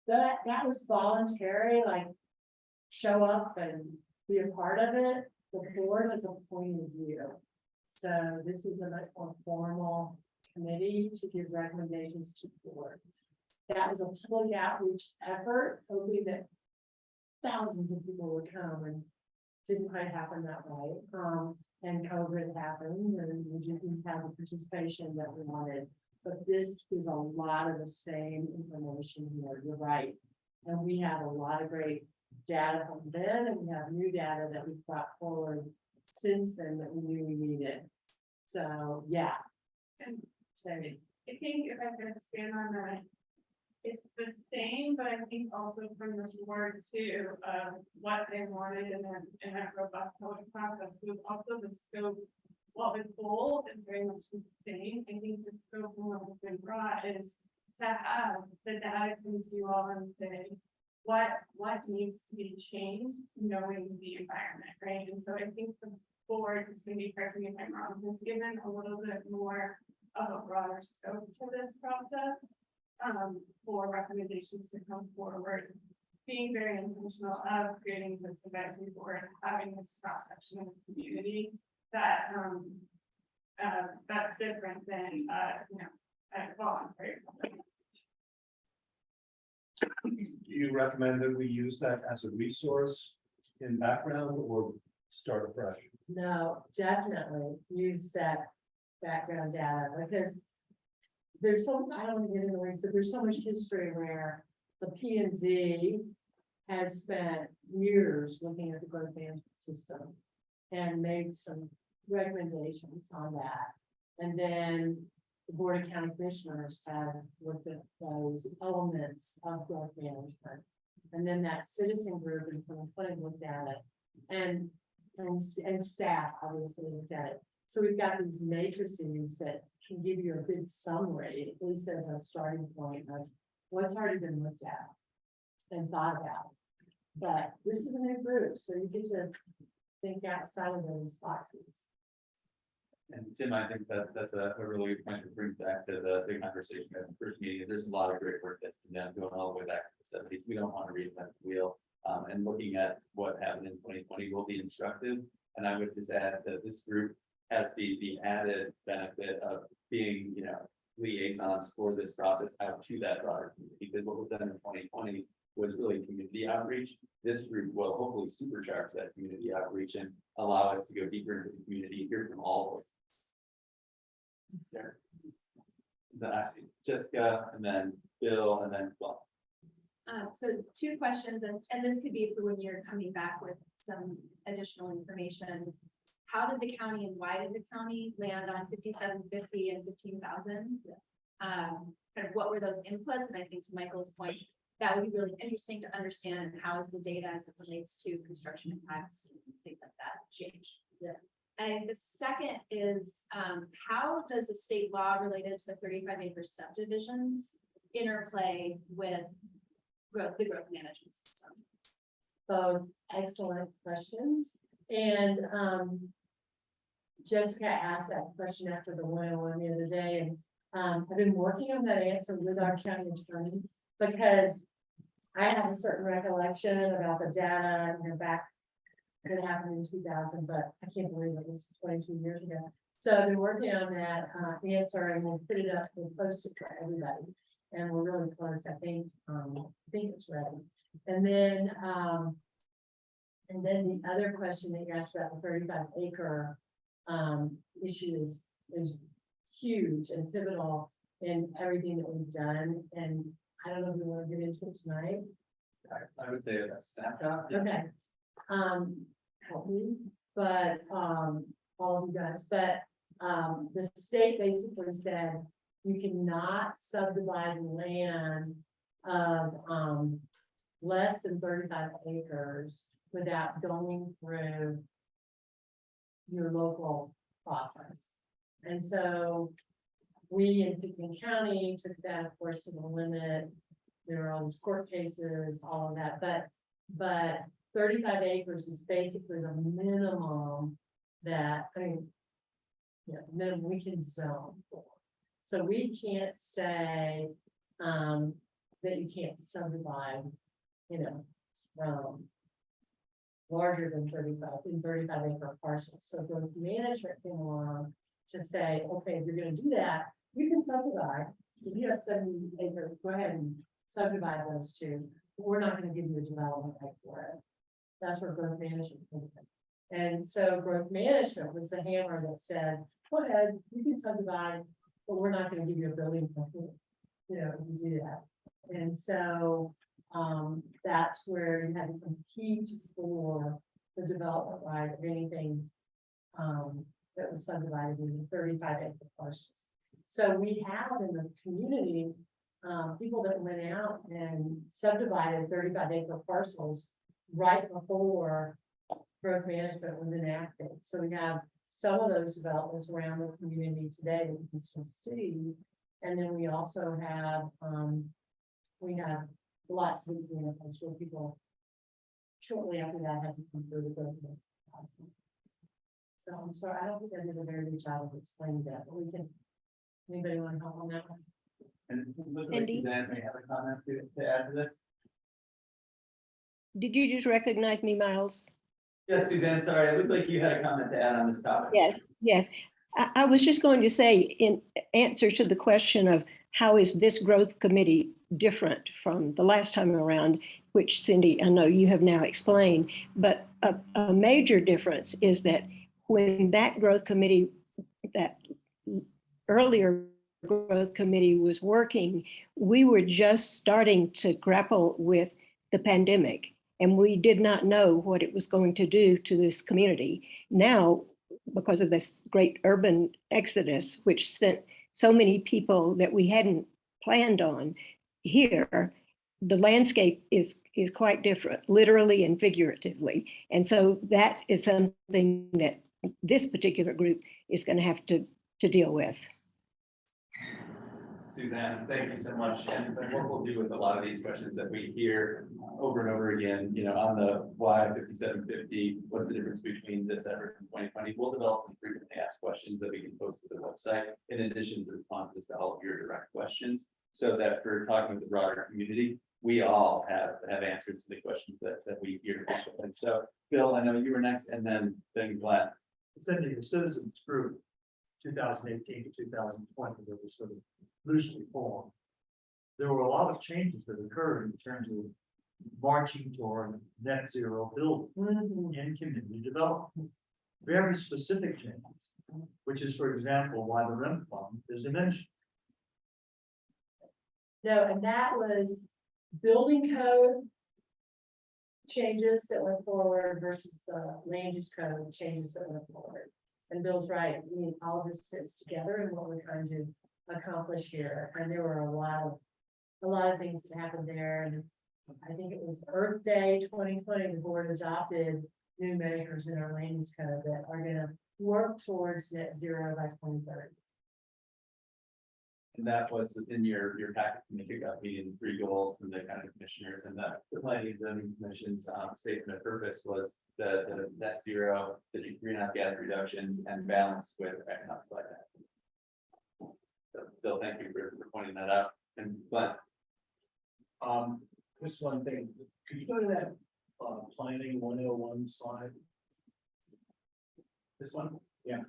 that was voluntary, like show up and be a part of it. The board has appointed you. So this is a much more formal committee to give recommendations to the board. That was a public outreach effort, hoping that thousands of people would come, and didn't quite happen that way. And COVID happened and we didn't have the participation that we wanted. But this is a lot of the same information here, you're right. And we have a lot of great data from then, and we have new data that we've brought forward since then that we knew we needed. So, yeah. And Sandy. I think if I could expand on that, it's the same, but I think also from the board too, what they wanted in that robust public process was also the scope. What was bold is very much the same. I think the scope of what has been brought is to have the data come to you all and say, what needs to be changed, knowing the environment, right? And so I think the board, Cindy, correct me if I'm wrong, has given a little bit more of a broader scope to this process, for recommendations to come forward, being very intentional of creating this event report, having this cross section of the community that that's different than a voluntary. Do you recommend that we use that as a resource in background or start afresh? No, definitely use that background data, because there's so, I don't want to get into this, but there's so much history where the P&Z has spent years looking at the growth management system and made some recommendations on that. And then the Board of County Commissioners have looked at those elements of growth management. And then that citizen group and from the planning looked at it, and staff obviously looked at it. So we've got these matrices that can give you a good summary, at least as a starting point of what's already been looked at and thought about. But this is a new group, so you get to think outside of those boxes. And Tim, I think that's a really good point that brings back to the conversation at the first meeting. There's a lot of great work that's been done going all the way back to the 70s. We don't want to reinvent the wheel. And looking at what happened in 2020 will be instructive. And I would just add that this group has the added benefit of being, liaisons for this process out to that broader community. Because what was done in 2020 was really community outreach. This group will hopefully supercharge that community outreach and allow us to go deeper into the community, hear from all of us. There. Then I see Jessica, and then Bill, and then Bob. So 2 questions, and this could be for when you're coming back with some additional information. How did the county and why did the county land on 5750 and 15,000? Kind of what were those inputs? And I think to Michael's point, that would be really interesting to understand how is the data as it relates to construction impacts and things like that change. Yeah. And the second is how does the state law related to the 35-acre subdivisions interplay with the growth management system? So excellent questions. And Jessica asked that question after the 101 the other day, and I've been working on that answer with our county attorney because I have a certain recollection about the data and back that happened in 2000, but I can't believe it was 22 years ago. So I've been working on that answer, and we'll put it up, we'll post it for everybody, and we're really close. I think it's ready. And then the other question that you asked about the 35-acre issue is huge and pivotal in everything that we've done. And I don't know if we want to get into it tonight. I would say a snapshot. Okay. Help me, but all of you guys, but the state basically said you cannot subdivide land of less than 35 acres without going through your local process. And so we in Pickens County took that, of course, to the limit. There are all these court cases, all of that, but 35 acres is basically the minimum that, minimum we can zone for. So we can't say, that you can't subdivide, you know, larger than 35 acre parcels. So growth management came along to say, okay, if you're gonna do that, you can subdivide. If you have 70 acres, go ahead and subdivide those two. But we're not gonna give you a development right for it. That's where growth management came in. And so growth management was the hammer that said, go ahead, you can subdivide, but we're not gonna give you a building permit, you know, if you do that. And so that's where you had to compete for the development right of anything that was subdivided into 35 acre parcels. So we have in the community people that went out and subdivided 35 acre parcels right before growth management was enacted. So we have some of those developments around the community today that you can still see. And then we also have lots of examples where people shortly after that had to come through the growth process. So I'm sorry, I don't think I did a very good job of explaining that, but we can, anybody want to help on that one? And it looks like Cindy? Suzanne may have a comment to add to this. Did you just recognize me, Miles? Yes, Suzanne, sorry, it looked like you had a comment to add on this topic. Yes, yes. I was just going to say, in answer to the question of how is this growth committee different from the last time around, which Cindy, I know you have now explained, but a major difference is that when that growth committee, that earlier growth committee was working, we were just starting to grapple with the pandemic, and we did not know what it was going to do to this community. Now, because of this great urban exodus, which sent so many people that we hadn't planned on here, the landscape is quite different, literally and figuratively. And so that is something that this particular group is going to have to deal with. Suzanne, thank you so much. And what we'll do with a lot of these questions that we hear over and over again, you know, on the why 5750, what's the difference between this effort and 2020? We'll develop some frequently asked questions that we can post to the website, in addition to responses to all of your direct questions, so that for talking with the broader community, we all have answers to the questions that we hear. And so, Bill, I know you were next, and then Glenn. Cindy, the citizens group, 2018 to 2020, that was sort of loosely formed. There were a lot of changes that occurred in terms of marching toward net zero building and community development. Very specific changes, which is, for example, why the rent fund is diminished. No, and that was building code changes that went forward versus the land use code changes that went forward. And Bill's right, I mean, all of this fits together in what we're trying to accomplish here. And there were a lot of things that happened there. And I think it was Earth Day 2020, the board adopted new measures in our land use code that are going to work towards net zero by 2030. And that was in your packet from the kickoff meeting, 3 goals from the county commissioners, and the planning and zoning commission's statement of purpose was the net zero, the greenhouse gas reductions, and balance with economic life. So Bill, thank you for pointing that out. And Glenn. Just one thing, could you go to that planning 101 slide? This one? Yeah.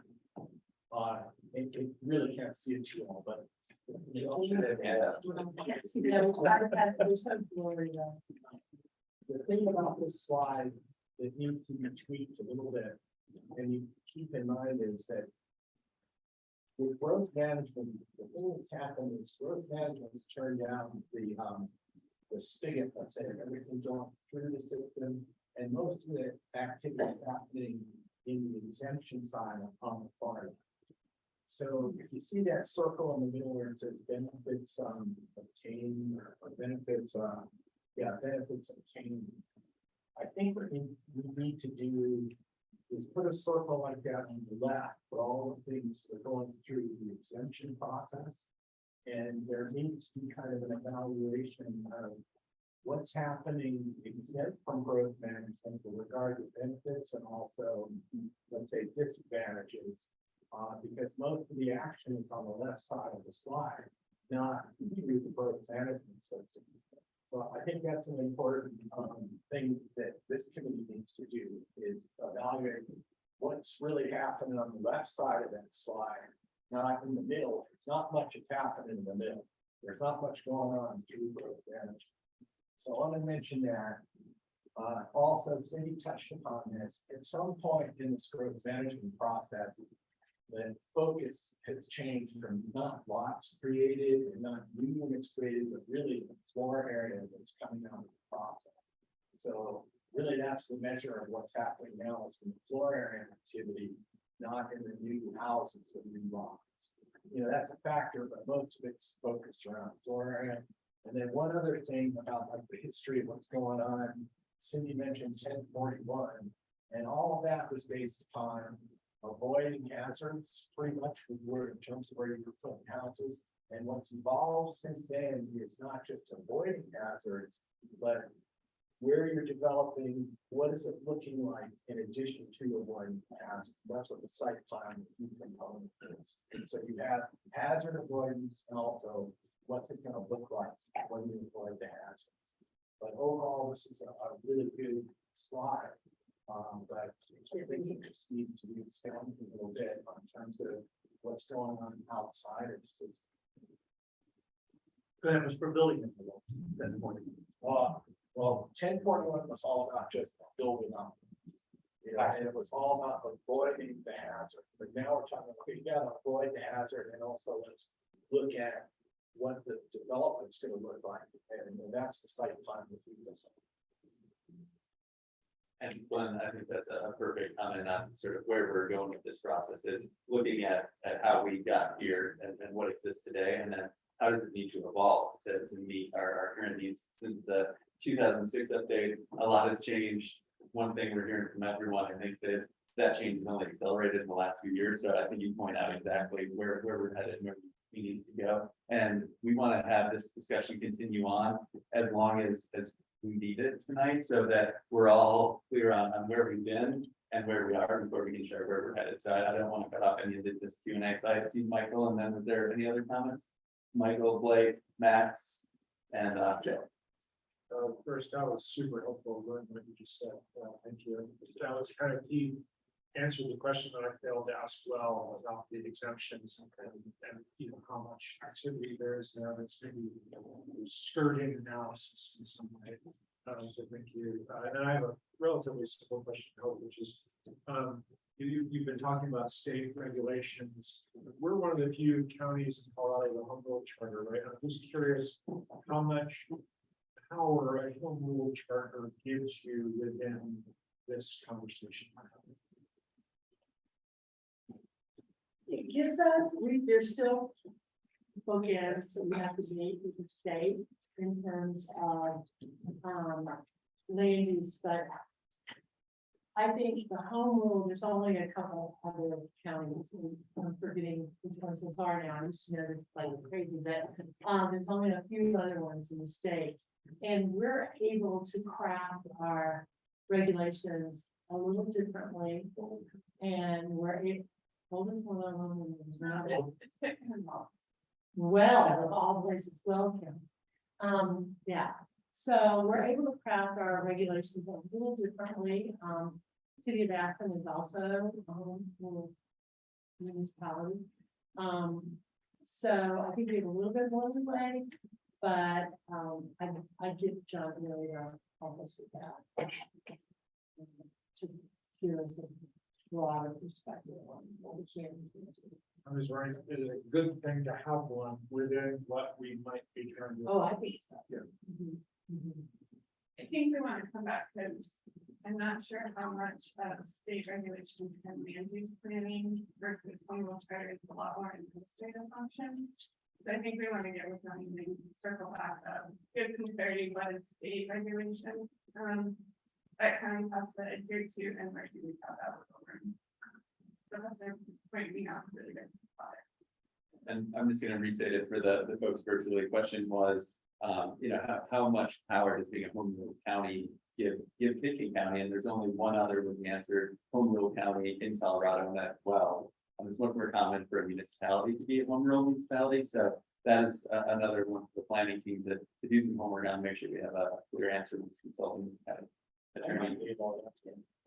It really can't see it too well, but The thing about this slide that needs to be tweaked a little bit, and you keep in mind is that with growth management, the thing that's happened is growth management's turned down the spigot, let's say, everything going through the system, and most of the activity happening in the exemption side on the far. So if you see that circle in the middle where it says benefits obtained or benefits, benefits obtained. I think what we need to do is put a circle like that on the left for all the things that are going through the exemption process. And there needs to be kind of an evaluation of what's happening exempt from growth management with regard to benefits and also, let's say, disadvantages. Because most of the action is on the left side of the slide, not through the growth management system. So I think that's an important thing that this committee needs to do is evaluate what's really happening on the left side of that slide, not in the middle. It's not much is happening in the middle. There's not much going on through growth management. So I want to mention that. Also, Cindy touched upon this. At some point in this growth management process, the focus has changed from not lots created and not new units created, but really the floor area that's coming out of the process. So really that's the measure of what's happening now is in the floor area activity, not in the new houses and new lots. You know, that's a factor, but most of it's focused around floor area. And then one other thing about like the history of what's going on, Cindy mentioned 1041, and all of that was based upon avoiding hazards, pretty much with word in terms of where you're putting houses. And what's evolved since then is not just avoiding hazards, but where you're developing, what is it looking like in addition to avoiding hazards? That's what the site plan component is. And so you have hazard avoidance and also what's it going to look like when you avoid the hazards. But overall, this is a really good slide. But I think it just needs to be expanded a little bit in terms of what's going on outside of the system. That was for building envelope, that point. Well, 1041 was all about just building up. You know, and it was all about avoiding the hazard. But now we're talking, okay, you gotta avoid the hazard and also let's look at what the development's gonna look like. And that's the site plan that we do. And Glenn, I think that's a perfect comment on sort of where we're going with this process is looking at how we got here and what exists today, and then how does it need to evolve to meet our current needs. Since the 2006 update, a lot has changed. One thing we're hearing from everyone, I think, is that change has only accelerated in the last few years. So I think you point out exactly where we're headed and where we need to go. And we want to have this discussion continue on as long as we need it tonight, so that we're all clear on where we've been and where we are before we can share where we're headed. So I don't want to cut off any of this Q&A. So I see Michael, and then was there any other comments? Michael, Blake, Max, and Joe. First, that was super helpful, Glenn, what you just said. Thank you. That was kind of key. Answered the question that I failed to ask well about the exemptions and you know how much activity there is there. It's maybe skirting analysis in some way. So thank you. And then I have a relatively simple question, which is you've been talking about state regulations. We're one of the few counties in Colorado, the home rule charter, right? I'm just curious how much power a home rule charter gives you within this conversation. It gives us, there's still bookends that we have to meet with the state in terms of land use, but I think the home rule, there's only a couple other counties, and I'm forgetting which ones those are now, I'm just, it's like crazy, but there's only a few other ones in the state. And we're able to craft our regulations a little differently, and we're able. Well, of all places, welcome. Yeah, so we're able to craft our regulations a little differently. City of Aspen is also municipality. So I think we have a little bit more leeway, but I give John really help us with that. To give us a broader perspective on what we can do. I was right, it's a good thing to have one within what we might be trying to. Oh, I think so. Yeah. I think we want to come back because I'm not sure how much state regulation and land use planning versus home rule charter is a lot more administrative function. So I think we want to get with them and circle back up, give some clarity what is state regulation. That kind of has to adhere to and where do we have that over. So that's a point we have really good. And I'm just going to restate it for the folks virtually. Question was, how much power does being a home rule county give Pitkin County? And there's only one other was the answer, home rule county in Colorado, and that's well. There's one more comment for a municipality to be a home rule municipality. So that is another one for the planning team to do some homework on, make sure we have a clear answer with consultant. Attorney.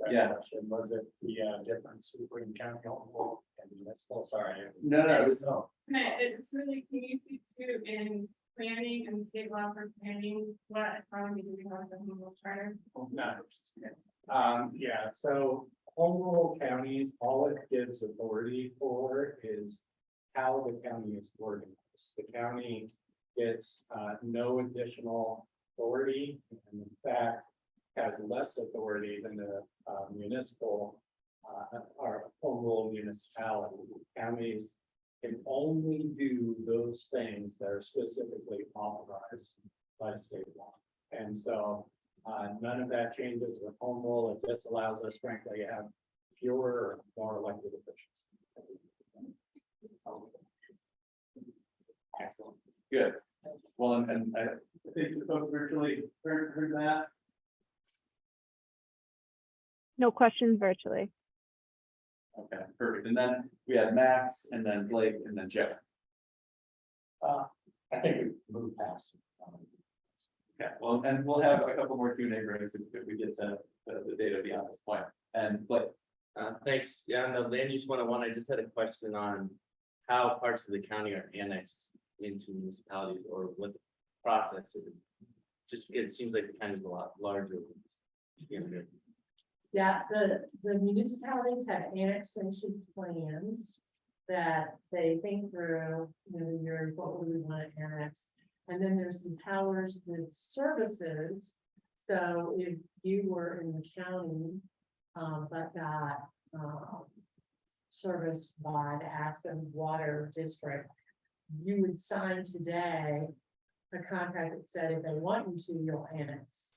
Yeah. Was it the difference between county home and municipal? Sorry. No, it was, It's really key to in planning and state law for planning, what economy do we have the home rule charter? No. Yeah, so home rule counties, all it gives authority for is how the county is organized. The county gets no additional authority, and in fact, has less authority than the municipal or home rule municipality. Counties can only do those things that are specifically authorized by state law. And so none of that changes with home rule. It just allows us, frankly, to have fewer or more elected officials. excellent, good. Well, and I think the folks virtually heard that. No questions virtually. Okay, perfect. And then we had Max and then Blake and then Jeff. I think we moved past. Okay, well, and we'll have a couple more Q&A breaks if we get to the data beyond this point. And Blake. Thanks. Yeah, on the land use 101, I just had a question on how parts of the county are annexed into municipalities or what the process is. Just it seems like the county is a lot larger. Yeah, the municipalities have annexation plans that they think through, what would we want to annex? And then there's some powers with services. So if you were in the county, but got serviced by the Aspen Water District, you would sign today a contract that said if they want you to, you'll annex.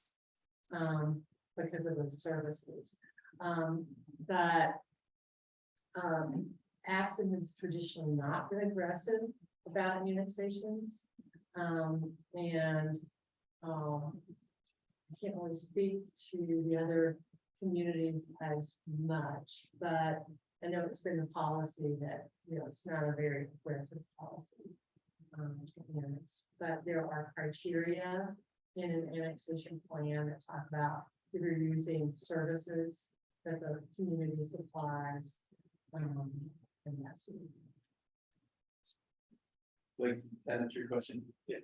Because of those services. Aspen has traditionally not been aggressive about annexations. I can't really speak to the other communities as much, but I know it's been a policy that, it's not a very aggressive policy. But there are criteria in an annexation plan that talk about if you're using services that the community supplies, and that's. Blake, that answer your question? Yeah.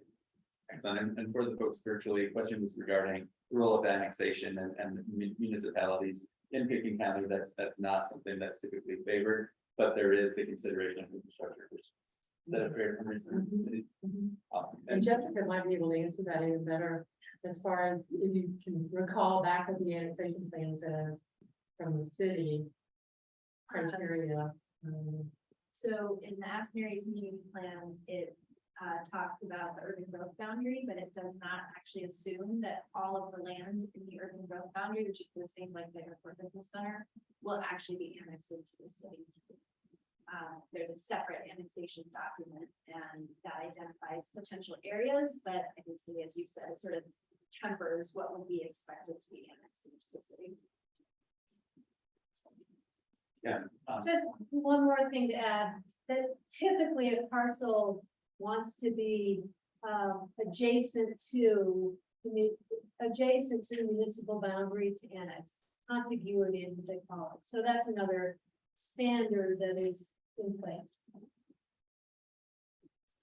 Excellent. And for the folks virtually, question was regarding the role of annexation and municipalities in Pickens County. That's not something that's typically favored, but there is the consideration of infrastructure. Is that a fair reason? Awesome. And Jessica might be able to answer that even better, as far as if you can recall back what the annexation plan says from the city criteria. So in the Aspen Area Community Plan, it talks about the urban growth boundary, but it does not actually assume that all of the land in the urban growth boundary, which is the same like the airport business center, will actually be annexed into the city. There's a separate annexation document and that identifies potential areas, but I can see, as you said, it sort of tempers what would be expected to be annexed into the city. Yeah. Just one more thing to add, that typically a parcel wants to be adjacent to the municipal boundary to annex. Contiguity is what they call it. So that's another standard that is in place.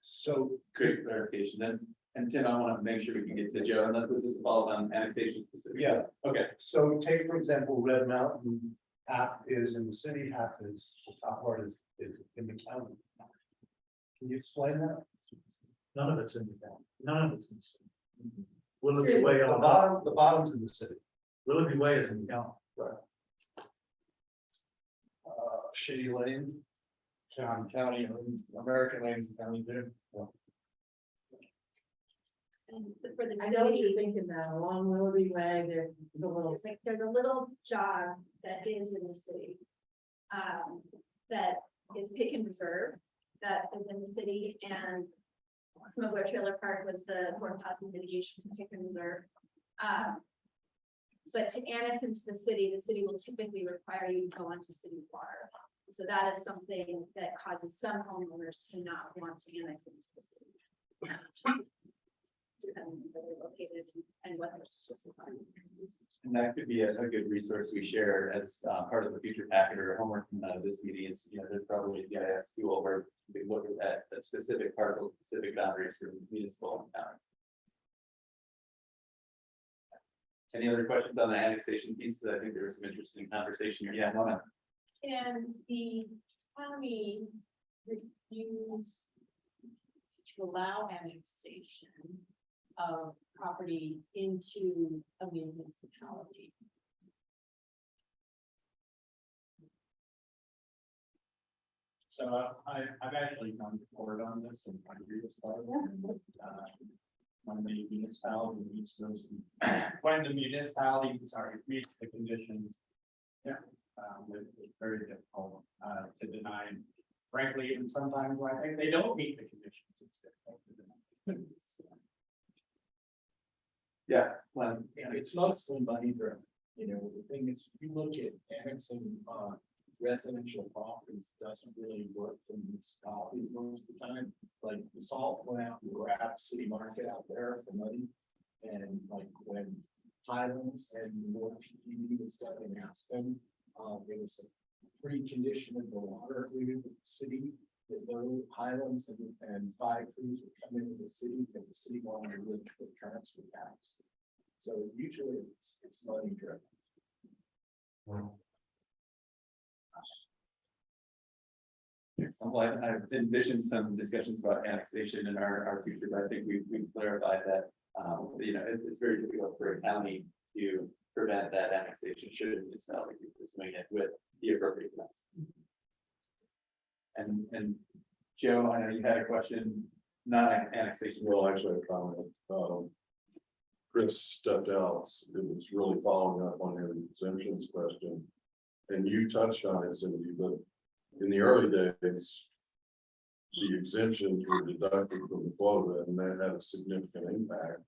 So Great clarification. Then, and Tim, I want to make sure we can get to Joe, unless this is followed on annexation specific. Yeah. Okay. So take, for example, Red Mountain, half is in the city, half is, the top part is in the county. Can you explain that? None of it's in the county. None of it's in the city. Willoughby Way on the bottom's in the city. Willoughby Way is in the county. Right. Shady Lane. County, American Lane's the county too. And for the I know what you're city, thinking now, along Willoughby Way, there's a little. there's a little jog that is in the city. That is Pick and Reserve, that is in the city, and Smuggler Trailer Park was the Port Positive mitigation for Pick and Reserve. But to annex into the city will typically require you to go onto city water. So that is something that causes some homeowners to not want to annex into the city. Located and what their statistics are. And that could be a good resource we share as part of the future packet or homework from this meeting. It's, there's probably a GIS tool where we look at that specific parcel, specific boundaries for municipal and county. Any other questions on the annexation piece? I think there was some interesting conversation here. Yeah, Mona. And the county refused to allow annexation of property into a municipality. So I've actually gone to court on this in my previous life. When the municipality meets those, when the municipality, meets the conditions. Yeah, it's very difficult to deny. Frankly, and sometimes when I think they don't meet the conditions, it's difficult to deny. Yeah, well, It's mostly money driven. The thing is, if you look at annexing residential properties, it doesn't really work for municipalities most of the time. Like Basalt went out and grabbed City Market out there for money. And like when Highlands and more PPD was done in Aspen, there was a precondition of the water agreement with the city. That those Highlands and Five Creeks would come into the city because the city wanted to live the transfer tax. So usually it's money driven. Well, I've envisioned some discussions about annexation in our future, but I think we've clarified that, it's very difficult for a county to prevent that annexation should a municipality be pursuing it with the appropriate amounts. And Joe, I know you had a question, not annexation. Well, actually, a comment. Chris stepped out. It was really following up on your exemptions question. And you touched on it, Cindy, but in the early days, the exemptions were deducted from the quota, and that had a significant impact,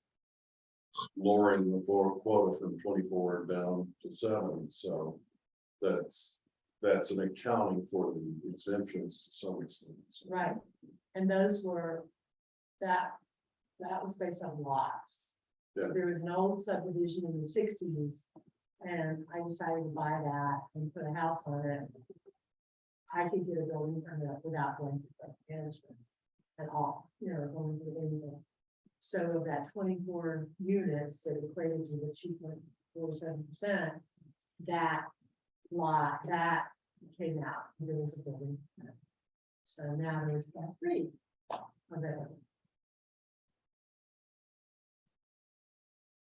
lowering the quota from 24 down to 7. So that's an accounting for the exemptions to some extent. Right, and those were, that was based on lots. Yeah. There was an old subdivision in the 60s, and I decided to buy that and put a house on it. I could get a building permit without going to management at all, going to anything. So that 24 units that equated to the 2.47%, that lot, that came out, there was a building permit. So now there's got 3 available.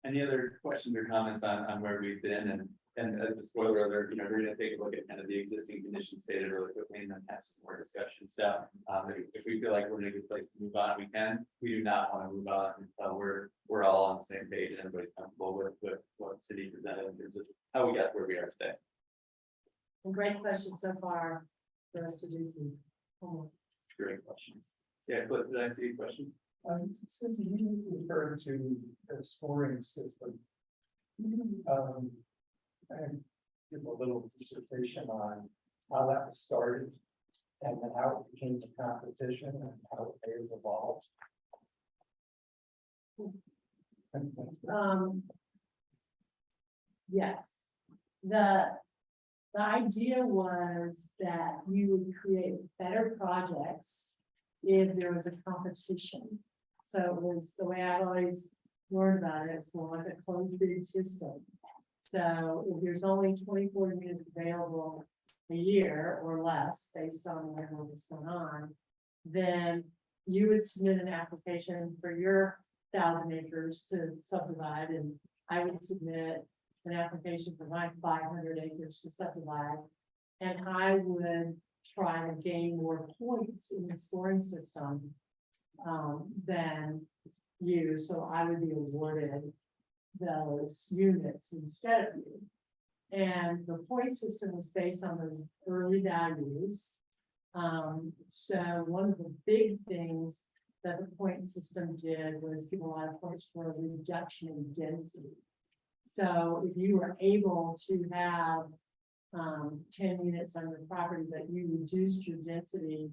Any other questions or comments on where we've been? And as a spoiler alert, we're gonna take a look at kind of the existing conditions stated really quickly and then have some more discussion. So if we feel like we're in a good place to move on, we can. We do not want to move on until we're all on the same page and everybody's comfortable with what the city presented in terms of how we got where we are today. And great question so far for us to do some homework. Great questions. Yeah, but did I see a question? Cindy, you referred to the scoring system. And give a little dissertation on how that was started and then how it became a competition and how it evolved. Yes, the idea was that you would create better projects if there was a competition. So it was the way I've always learned about it, it's more like a closed bid system. So if there's only 24 units available a year or less, based on what's going on, then you would submit an application for your 1,000 acres to subdivide, and I would submit an application for my 500 acres to subdivide. And I would try to gain more points in the scoring system than you, so I would be awarded those units instead of you. And the point system was based on those early values. So one of the big things that the point system did was give a lot of points for a reduction in density. So if you were able to have 10 units on your property, but you reduced your density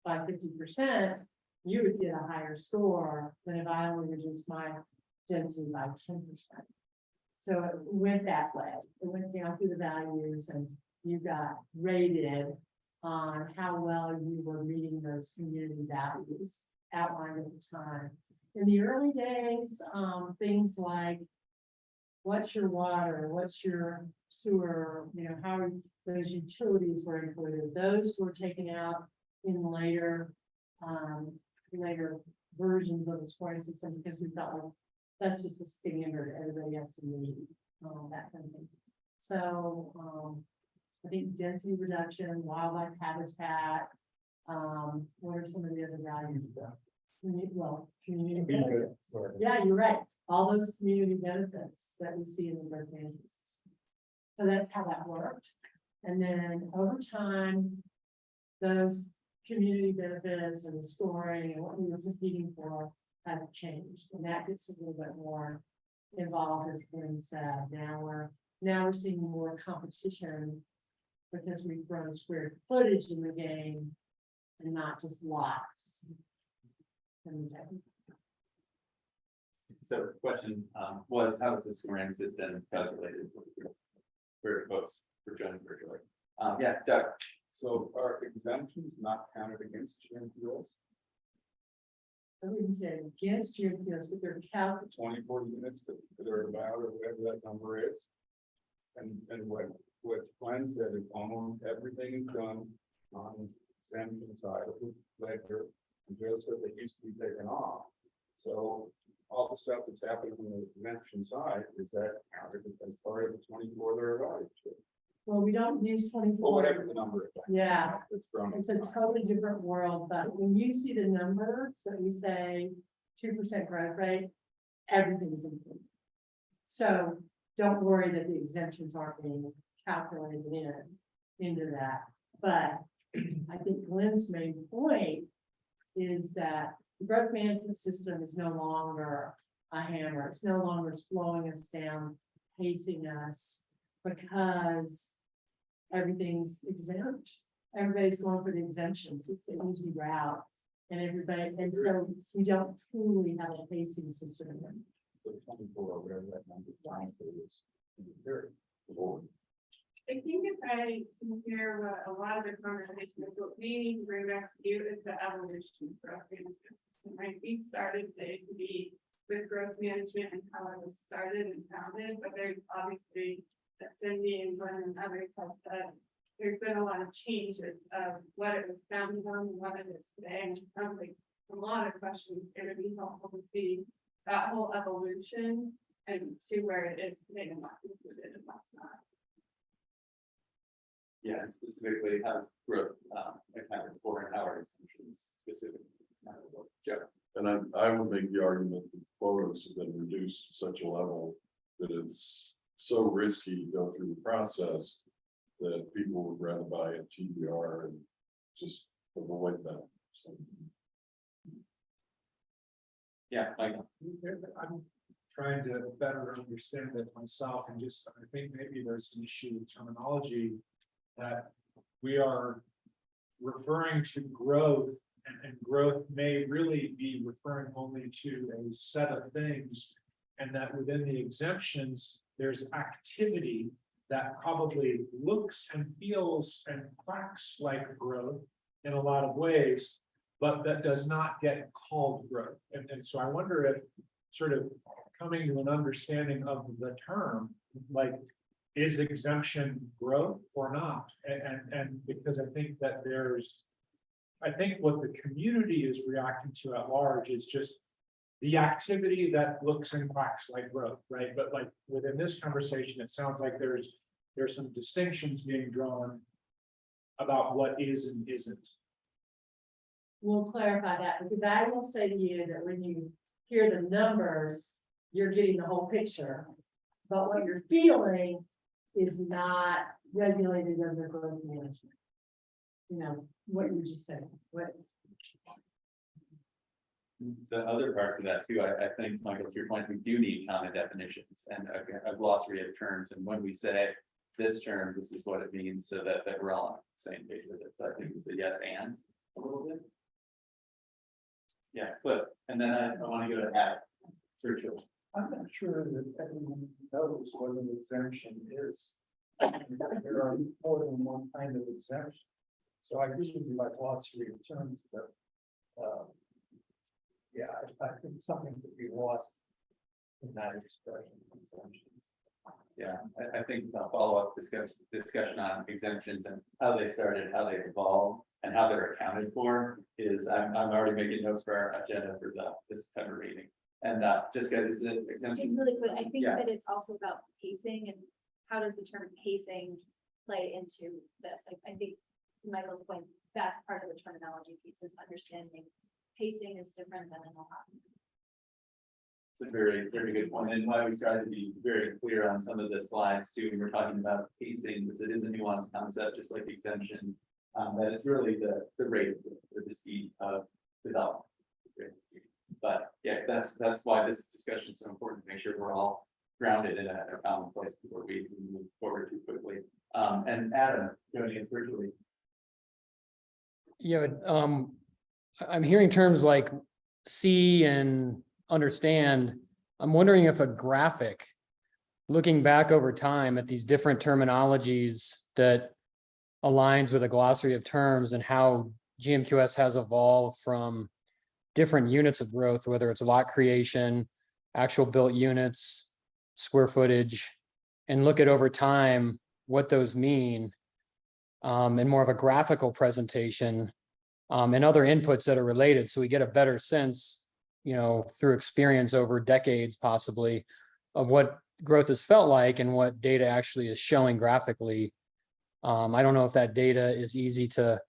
by 50%, you would get a higher score than if I only reduced my density by 10%. So it went that way. It went down through the values and you got rated on how well you were meeting those community values outlined at the time. In the early days, things like what's your water, what's your sewer, how are those utilities were included. Those were taken out in later versions of the scoring system because we felt like that's just a standard everybody has to meet, that kind of thing. So I think density reduction, wildlife habitat, what are some of the other values? Community benefits. Yeah, you're right. All those community benefits that we see in the growth management system. So that's how that worked. And then over time, those community benefits and the scoring and what we were competing for have changed. And that gets a little bit more involved, as Glenn said. Now we're seeing more competition because we've thrown square footage in the game and not just lots. So the question was, how is the scoring system calculated for folks for joining virtually? Yeah, Doug. So are exemptions not counted against GMPs? I wouldn't say against you, because with their count. 24 units that are about, or whatever that number is. And what Glenn said is almost everything is done on exemption side of the ledger. And Joe said they used to be taken off. So all the stuff that's happening on the exemption side, is that counted as part of the 24 they're evaluated? Well, we don't use 24. Or whatever the number is. Yeah, It's from. it's a totally different world, but when you see the numbers that we say 2% growth rate, everything's included. So don't worry that the exemptions aren't being calculated into that. But I think Glenn's main point is that the growth management system is no longer a hammer. It's no longer slowing us down, pacing us, because everything's exempt. Everybody's going for the exemptions. It's the easy route. And so we don't truly have a pacing system. So 24, whatever that number is. I think if I compare what a lot of the conversation, what we need to bring back to you is the evolution of growth management system, right? We started today to be with growth management and how it was started and founded, but there's obviously, as Cindy and Glenn and others have said, there's been a lot of changes of what it was founded on and what it is today. And it sounds like a lot of questions going to be helpful to see that whole evolution and to where it is today and what's included and what's not. Yeah, and specifically how growth accounted for and how our assumptions specifically. Joe. And I would make the argument that quotas have been reduced to such a level that it's so risky to go through the process that people would rather buy a TBR and just avoid that. So, Yeah, Mike. I'm trying to better understand it myself, and just, I think maybe there's an issue with terminology that we are referring to growth, and growth may really be referring only to a set of things, and that within the exemptions, there's activity that probably looks and feels and quacks like growth in a lot of ways, but that does not get called growth. And so I wonder if sort of coming to an understanding of the term, like, is exemption growth or not? And because I think that I think what the community is reacting to at large is just the activity that looks and quacks like growth, right? But like within this conversation, it sounds like there's some distinctions being drawn about what is and isn't. We'll clarify that, because I will say to you that when you hear the numbers, you're getting the whole picture. But what you're feeling is not regulated under growth management. You know, what you just said, The other parts of that too, I think, Michael, to your point, we do need common definitions and a glossary of terms. And when we say this term, this is what it means, so that we're all on the same page with it. So I think it's a yes and a little bit. Yeah, Cliff, and then I want to go to Adam. Virtual. I'm not sure that everyone knows what an exemption is. There are more than one kind of exemption. So I usually like glossary of terms, but yeah, I think something could be lost in that expression. Exemptions. Yeah, I think the follow-up discussion on exemptions and how they started, how they evolved, and how they're accounted for is, I'm already making notes for our agenda for this September meeting. And Jessica, is it Just exemption? really quick, I think Yeah. that it's also about pacing and how does the term pacing play into this? I think to Michael's point, that's part of the terminology piece is understanding pacing is different than in a lot. It's a very, very good point, and why we tried to be very clear on some of the slides too, when we're talking about pacing, because it is a nuanced concept, just like exemption. That it's really the rate or the speed of development. But yeah, that's why this discussion is so important, to make sure we're all grounded in a common place before we move forward too quickly. And Adam, joining us virtually. Yeah, I'm hearing terms like see and understand. I'm wondering if a graphic looking back over time at these different terminologies that aligns with a glossary of terms and how GMQS has evolved from different units of growth, whether it's lot creation, actual built units, square footage, and look at over time what those mean in more of a graphical presentation and other inputs that are related. So we get a better sense, through experience over decades, possibly, of what growth has felt like and what data actually is showing graphically. I don't know if that data is easy to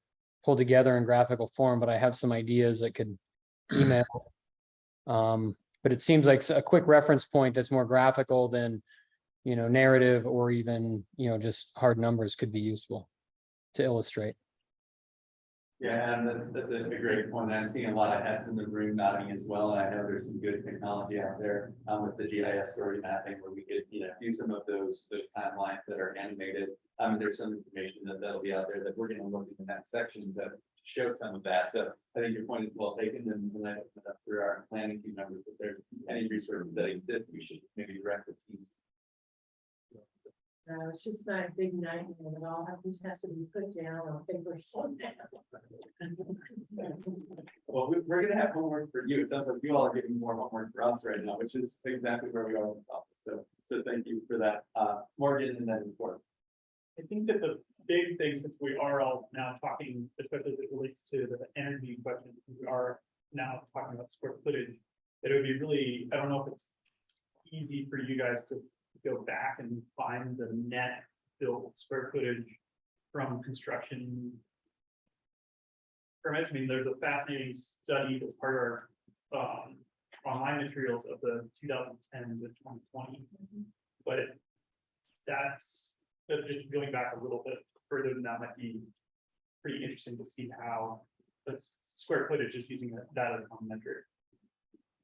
pull together in graphical form, but I have some ideas that could email. But it seems like a quick reference point that's more graphical than, narrative or even, just hard numbers could be useful to illustrate. Yeah, and that's a great point. I'm seeing a lot of heads in the room nodding as well. And I know there's some good technology out there with the GIS story mapping where we could, do some of those timelines that are animated. There's some information that'll be out there that we're going to look in the next section to show some of that. So I think your point is well taken, and I open it up for our planning team members. If there's any resources that exist, we should maybe direct the team. It's just not a big nightmare at all. This has to be put down on paper someday. Well, we're going to have homework for you. It sounds like you all are giving more homework for us right now, which is exactly where we are in the office. So thank you for that. Morgan, and then report. I think that the big thing, since we are all now talking, especially as it relates to the energy question, we are now talking about square footage, that it would be really, I don't know if it's easy for you guys to go back and find the net built square footage from construction permits. There's a fascinating study that's part of our online materials of the 2010 to 2020, but that's just going back a little bit further than that might be pretty interesting to see how the square footage is using that as a common metric.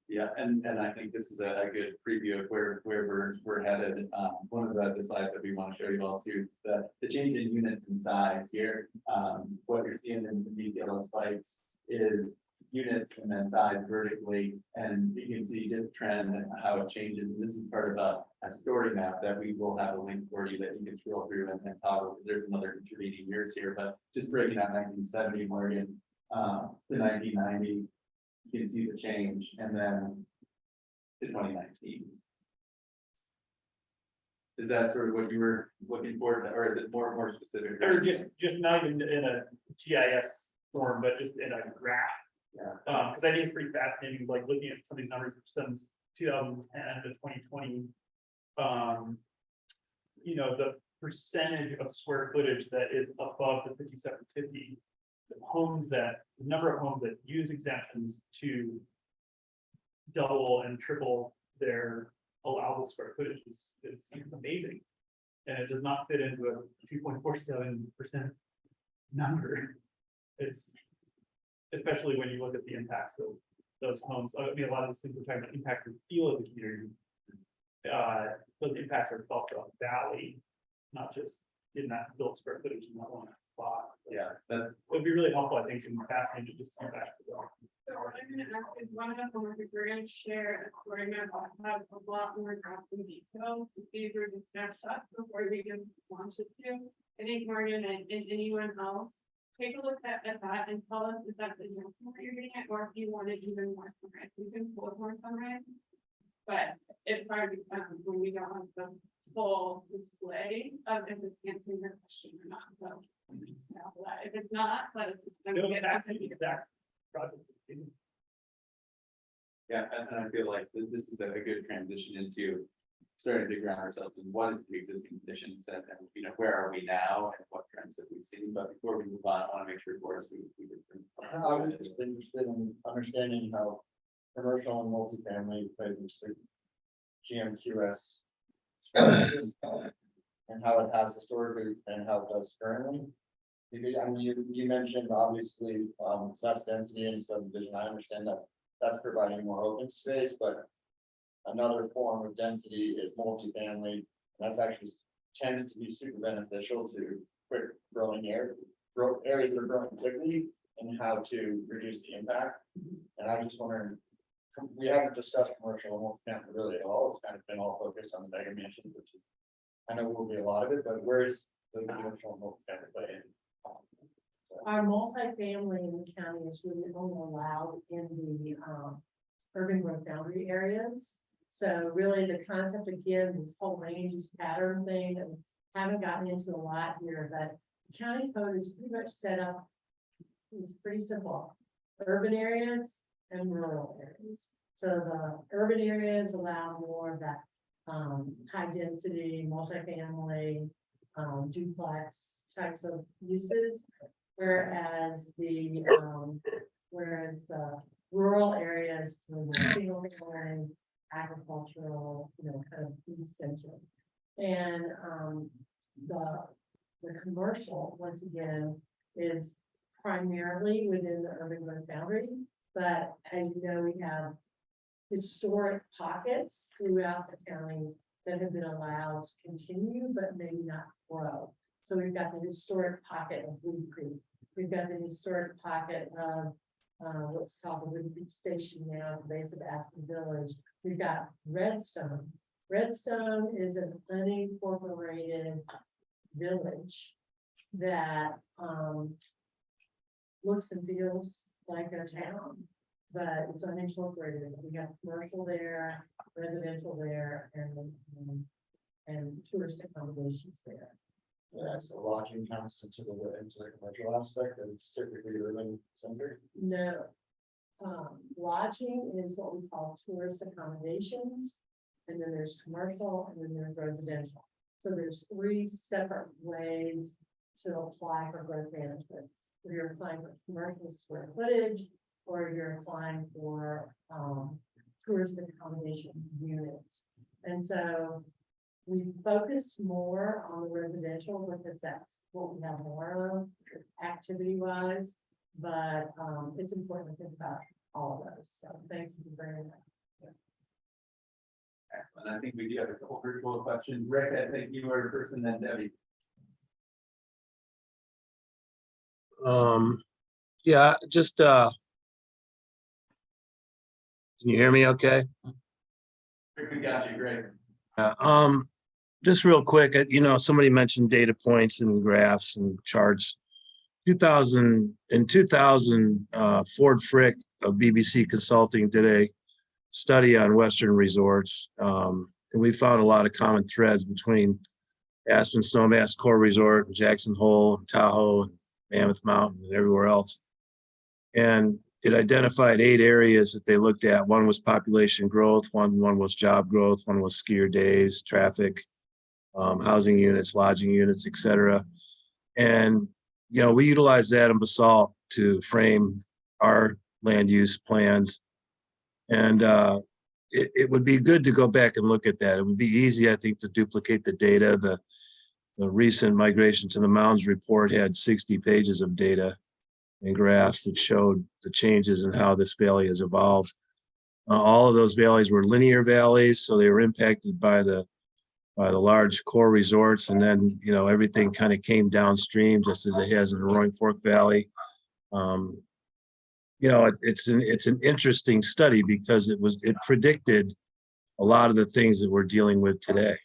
Yeah, and I think this is a good preview of where we're headed. One of the slides that we want to show you all too, the change in units and size here. What you're seeing in these yellow spikes is units and then size vertically, and you can see just trend and how it changes. And this is part of a story map that we will have a link for you that you can scroll through and toggle, because there's another intervening years here, but just breaking out 1970 Morgan to 1990. You can see the change, and then to 2019. Is that sort of what you were looking for, or is it more specific? Or just not even in a GIS form, but just in a graph. Yeah. Because I think it's pretty fascinating, like looking at some of these numbers since 2010 to 2020. The percentage of square footage that is above the 5750. The number of homes that use exemptions to double and triple their allowable square footage is amazing. And it does not fit into a 2.47% number. It's especially when you look at the impacts of those homes. A lot of the things we're talking about impacts the feel of the community. Those impacts are felt throughout the valley, not just in that built square footage in that one spot. Yeah, that's, It'd be really helpful, I think, in fascinating to just see that. So what I'm gonna ask is one of the homework, if we're gonna share a story map, I'll have a lot more graphs and details. These are the snapshots before we can launch it to. I think Morgan and anyone else, take a look at that and tell us if that's exactly what you're getting at, or if you want it even more summarized. We can pull it more summarized. But it's hard to when we don't have the full display of if it's answering your question or not. So if it's not, let us. yeah, and I feel like this is a good transition into starting to ground ourselves in what is the existing condition set and, you know, where are we now and what trends have we seen? But before we move on, I want to make sure for us I was just interested in understanding how commercial and multifamily plays into GMQS services, and how it has historically and how it does currently. Because, I mean, you mentioned obviously less density in subdivision. I understand that that's providing more open space, but another form of density is multifamily. That's actually tends to be super beneficial to quick growing areas that are growing quickly and how to reduce the impact. And I just wondering, we haven't discussed commercial and multifamily really at all. It's kind of been all focused on the mega mansions, which is, I know will be a lot of it, but where's the commercial and multifamily play in? Our multifamily in the county is really only allowed in the urban growth boundary areas. So really the concept again, this whole range use pattern thing that we haven't gotten into a lot here, but the county code is pretty much set up. It's pretty simple, urban areas and rural areas. So the urban areas allow more of that high density, multifamily, duplex types of uses. Whereas the rural areas, single family, agricultural, kind of essential. And the commercial, once again, is primarily within the urban growth boundary. But as you know, we have historic pockets throughout the county that have been allowed to continue, but maybe not grow. So we've got the historic pocket of Wood Creek. We've got the historic pocket of what's called the Wood Creek Station now, the base of Aspen Village. We've got Redstone. Redstone is an unincorporated village that looks and feels like a town, but it's unincorporated. We have commercial there, residential there, and tourist accommodations there. Yeah, so lodging counts into the commercial aspect, and it's typically urban centered. No. Lodging is what we call tourist accommodations, and then there's commercial, and then there's residential. So there's three separate ways to apply for growth management. If you're applying for commercial square footage, or you're applying for tourist accommodation units. And so we focused more on the residential because that's what we have more of activity wise, but it's important to think about all of those. So thank you very much. excellent. I think we do have a couple virtual questions. Rick, I think you were first and then Debbie. Yeah, just can you hear me okay? Rick, we got you, great. Just real quick, somebody mentioned data points and graphs and charts. 2000, Ford Frick of BBC Consulting did a study on Western resorts. And we found a lot of common threads between Aspen Snowmass Core Resort, and Jackson Hole, and Tahoe, and Mammoth Mountain, and everywhere else. And it identified 8 areas that they looked at. One was population growth, one was job growth, one was skier days, traffic, housing units, lodging units, etc. And we utilize that in Basalt to frame our land use plans. And it would be good to go back and look at that. It would be easy, I think, to duplicate the data. The recent Migration to the Mountains report had 60 pages of data and graphs that showed the changes in how this valley has evolved. All of those valleys were linear valleys, so they were impacted by the the large core resorts, and then, you know, everything kind of came downstream just as it has in the Roaring Fork Valley. You know, it's an interesting study because it predicted a lot of the things that we're dealing with today.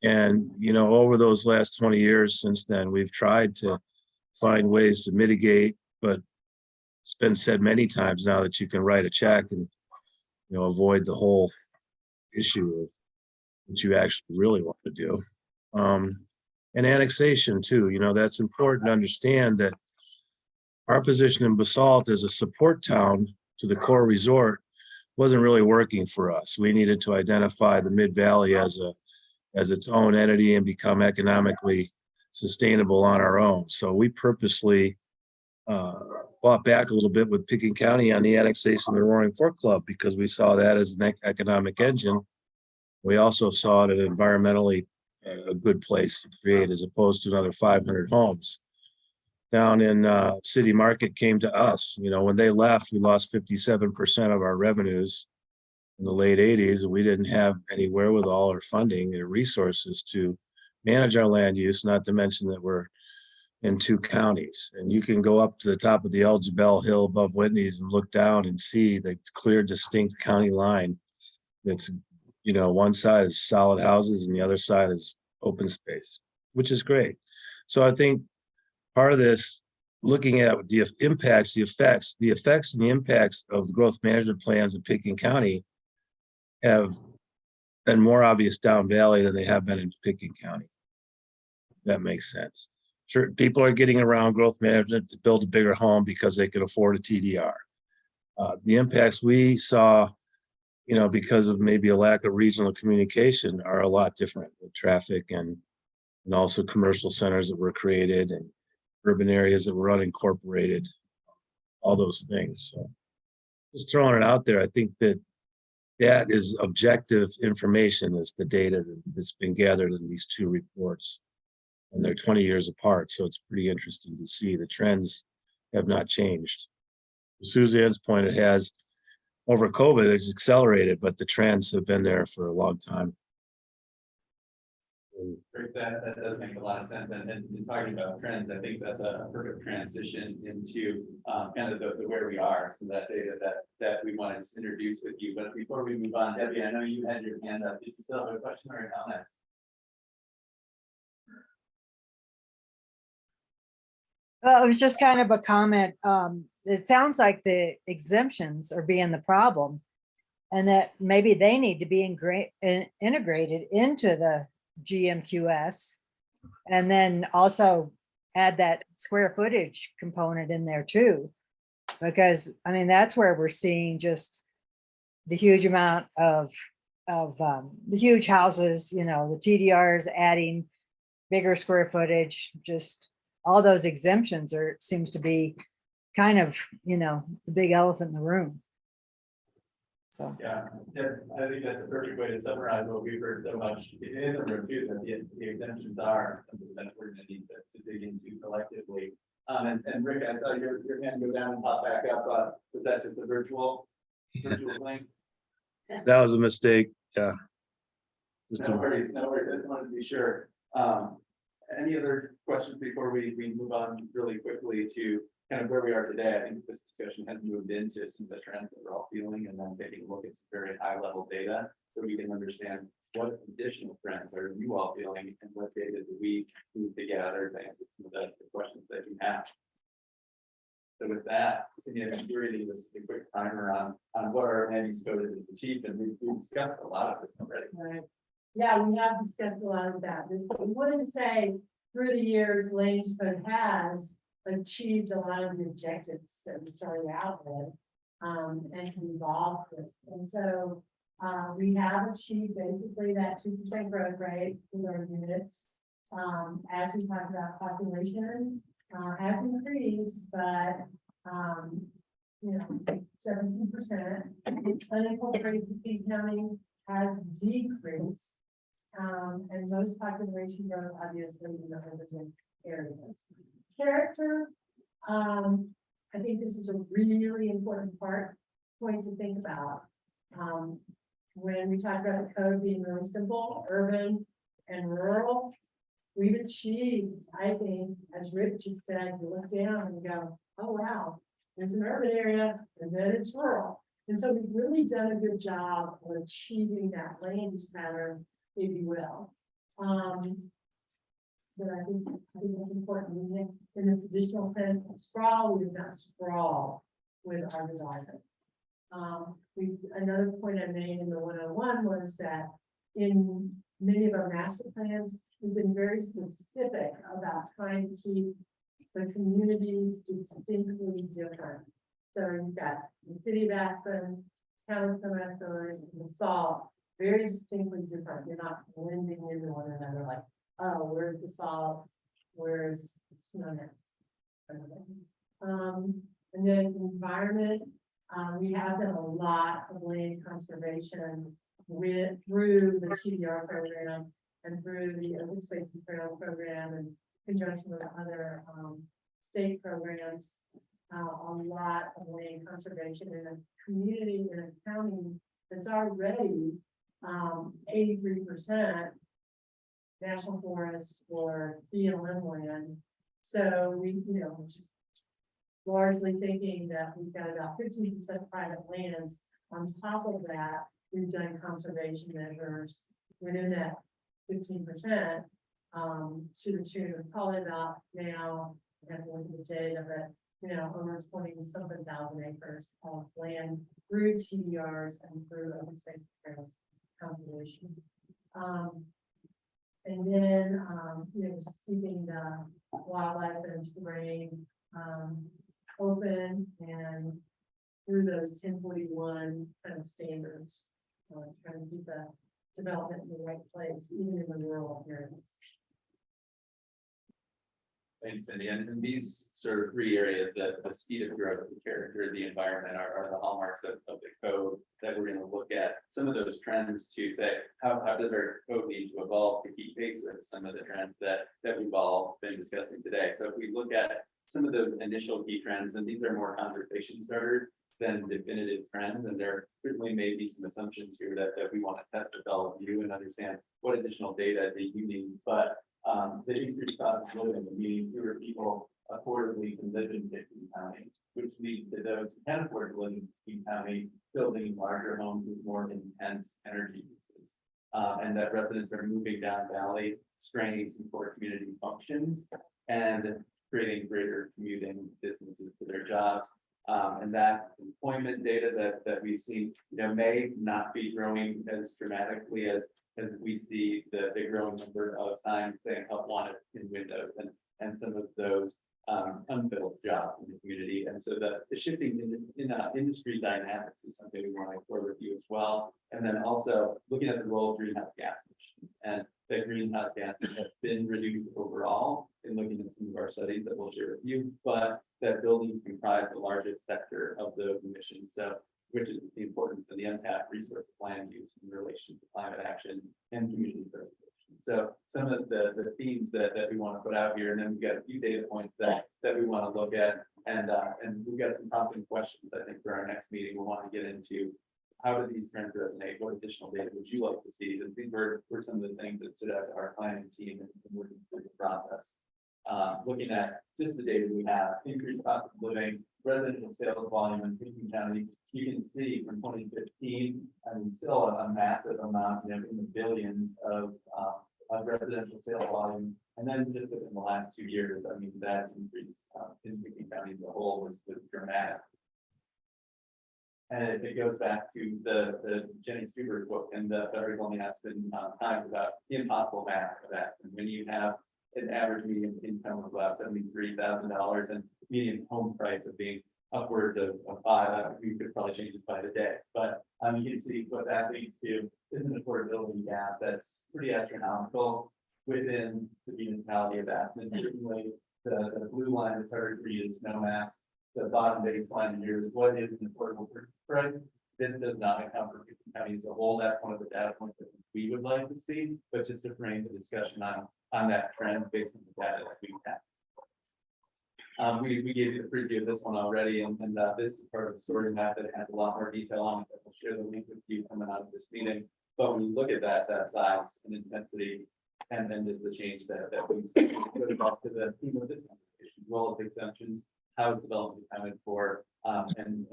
And, you know, over those last 20 years since then, we've tried to find ways to mitigate, but it's been said many times now that you can write a check and, you know, avoid the whole issue of what you actually really want to do. And annexation too, you know, that's important to understand that our position in Basalt as a support town to the core resort wasn't really working for us. We needed to identify the Mid-Valley as its own entity and become economically sustainable on our own. So we purposely fought back a little bit with Pickens County on the annexation of the Roaring Fork Club because we saw that as an economic engine. We also saw it as environmentally a good place to create as opposed to another 500 homes. Down in City Market came to us. You know, when they left, we lost 57% of our revenues in the late 80s, and we didn't have any wherewithal or funding or resources to manage our land use, not to mention that we're in 2 counties. And you can go up to the top of the El Jebel Hill above Whitney's and look down and see the clear, distinct county line that's, you know, one side is solid houses and the other side is open space, which is great. So I think part of this, looking at the impacts, the effects and the impacts of the growth management plans in Pickens County have been more obvious down valley than they have been in Pickens County. That makes sense. Sure, people are getting around growth management to build a bigger home because they can afford a TDR. The impacts we saw, you know, because of maybe a lack of regional communication are a lot different with traffic and also commercial centers that were created and urban areas that were unincorporated, all those things. So just throwing it out there, I think that is objective information, is the data that's been gathered in these 2 reports. And they're 20 years apart, so it's pretty interesting to see the trends have not changed. To Suzanne's point, it has, over COVID, it's accelerated, but the trends have been there for a long time. That does make a lot of sense. And in talking about trends, I think that's a perfect transition into kind of the where we are. So that data that we want to just introduce with you. But before we move on, Debbie, I know you had your hand up. Did you still have a question or a comment? Well, it was just kind of a comment. It sounds like the exemptions are being the problem and that maybe they need to be integrated into the GMQS and then also add that square footage component in there too. Because I mean, that's where we're seeing just the huge amount of the huge houses, you know, the TDRs adding bigger square footage, just all those exemptions seems to be kind of, you know, the big elephant in the room. So. Yeah, I think that's a perfect way to summarize what we've heard so much in the room too, that the exemptions are something that we're going to need to dig into collectively. And Rick, I saw your hand go down and pop back up. Was that just a virtual link? That was a mistake. Yeah. No worries. I just wanted to be sure. Any other questions before we move on really quickly to kind of where we are today? I think this discussion has moved into some of the trends that we're all feeling and then taking a look at some very high level data so we can understand what additional trends are you all feeling and what data do we need to gather to answer some of the questions that you have. So with that, Cindy, I'm reading this a quick primer on what our land use code has achieved, and we've discussed a lot of this already. Right. Yeah, we have discussed a lot of that. We wanted to say through the years, land use code has achieved a lot of the objectives that we started out with and involved with. And so we have achieved basically that 2% growth rate with our units. As we talked about, population has increased, but you know, 17%. Unincorporated Pickens County has decreased. And most population growth obviously in the urban areas. Character, I think this is a really important point to think about. When we talk about the code being really simple, urban, and rural, we've achieved, I think, as Rich had said, you look down and you go, oh, wow, there's an urban area and then it's rural. And so we've really done a good job of achieving that land use pattern, if you will. But I think it's important, in the traditional sense of sprawl, we do not sprawl with our development. Another point I made in the 101 was that in many of our master plans, we've been very specific about trying to keep the communities distinctly different. So you've got the city of Aspen, town of Temecula, and Basalt, very distinctly different. You're not blending into one another like, oh, where's Basalt, where's Snonex. And then environment, we have done a lot of land conservation through the TDR program and through the open space and trail program and conjunction with other state programs. A lot of land conservation in a community, in a county that's already 83% national forest or BLM land. So we, just largely thinking that we've got about 15% private lands. On top of that, we've done conservation measures within that 15%, to the tune of probably about now, I have to look at the data, but over 20-something thousand acres of land through TDRs and through open space trails conservation. And then, just keeping the wildlife and terrain open and through those 1041 kind of standards, trying to keep the development in the right place, even in the rural areas. Thanks, Cindy. And these sort of three areas, the speed of growth, the character, the environment are the hallmarks of the code that we're going to look at. Some of those trends to say, how does our code need to evolve to keep pace with some of the trends that we've all been discussing today? So if we look at some of those initial key trends, and these are more conversation starters than definitive trends, and there certainly may be some assumptions here that we want to test with all of you and understand what additional data that you need, but the increased cost of living, meaning fewer people affordably can live in Dickinson County, which leads to those who can afford to live in Dickinson County building larger homes with more intense energy uses. And that residents are moving down valley, straining some core community functions and creating greater commuting distances to their jobs. And that employment data that we've seen, may not be growing as dramatically as we see the growing number of times saying help wanted in Windows and some of those unfilled jobs in the community. And so the shifting in industry dynamics is something we want to explore with you as well. And then also looking at the role of greenhouse gas emissions, and the greenhouse gases have been reduced overall in looking at some of our studies that we'll share with you, but that buildings comprise the largest sector of those emissions. So which is the importance of the untapped resource of land use in relation to climate action and community preservation. So some of the themes that we want to put out here, and then we've got a few data points that we want to look at, and we've got some prompting questions, I think, for our next meeting. We'll want to get into how do these trends resonate? What additional data would you like to see? And these were some of the things that stood out to our planning team and working through the process. Looking at just the data we have, increased cost of living, residential sales volume in Dickinson County, you can see from 2015, still a massive amount, in the billions of residential sales volume. And then just within the last 2 years, that increase in Dickinson County as a whole was dramatic. And it goes back to the Jenny Stewart book and the Federal Aspen Times about the impossible math of Aspen. When you have an average median income of about $73,000 and median home price of being upwards of $5, we could probably change this by the day. But you can see what that leads to is an affordability gap that's pretty astronomical within the municipality of Aspen. Certainly, the blue line is hard to read is snowmass. The bottom baseline here is what is an affordable price. This does not account for Dickinson County as a whole. That's one of the data points that we would like to see, but just to frame the discussion on that trend based on the data that we have. We gave you the preview of this one already, and this is part of the story map that has a lot more detail on it. We'll share the link with you coming out of this meeting. But when you look at that size and intensity, And then just the change that we put about to the theme of this conversation, role of exemptions, how is development accounted for, and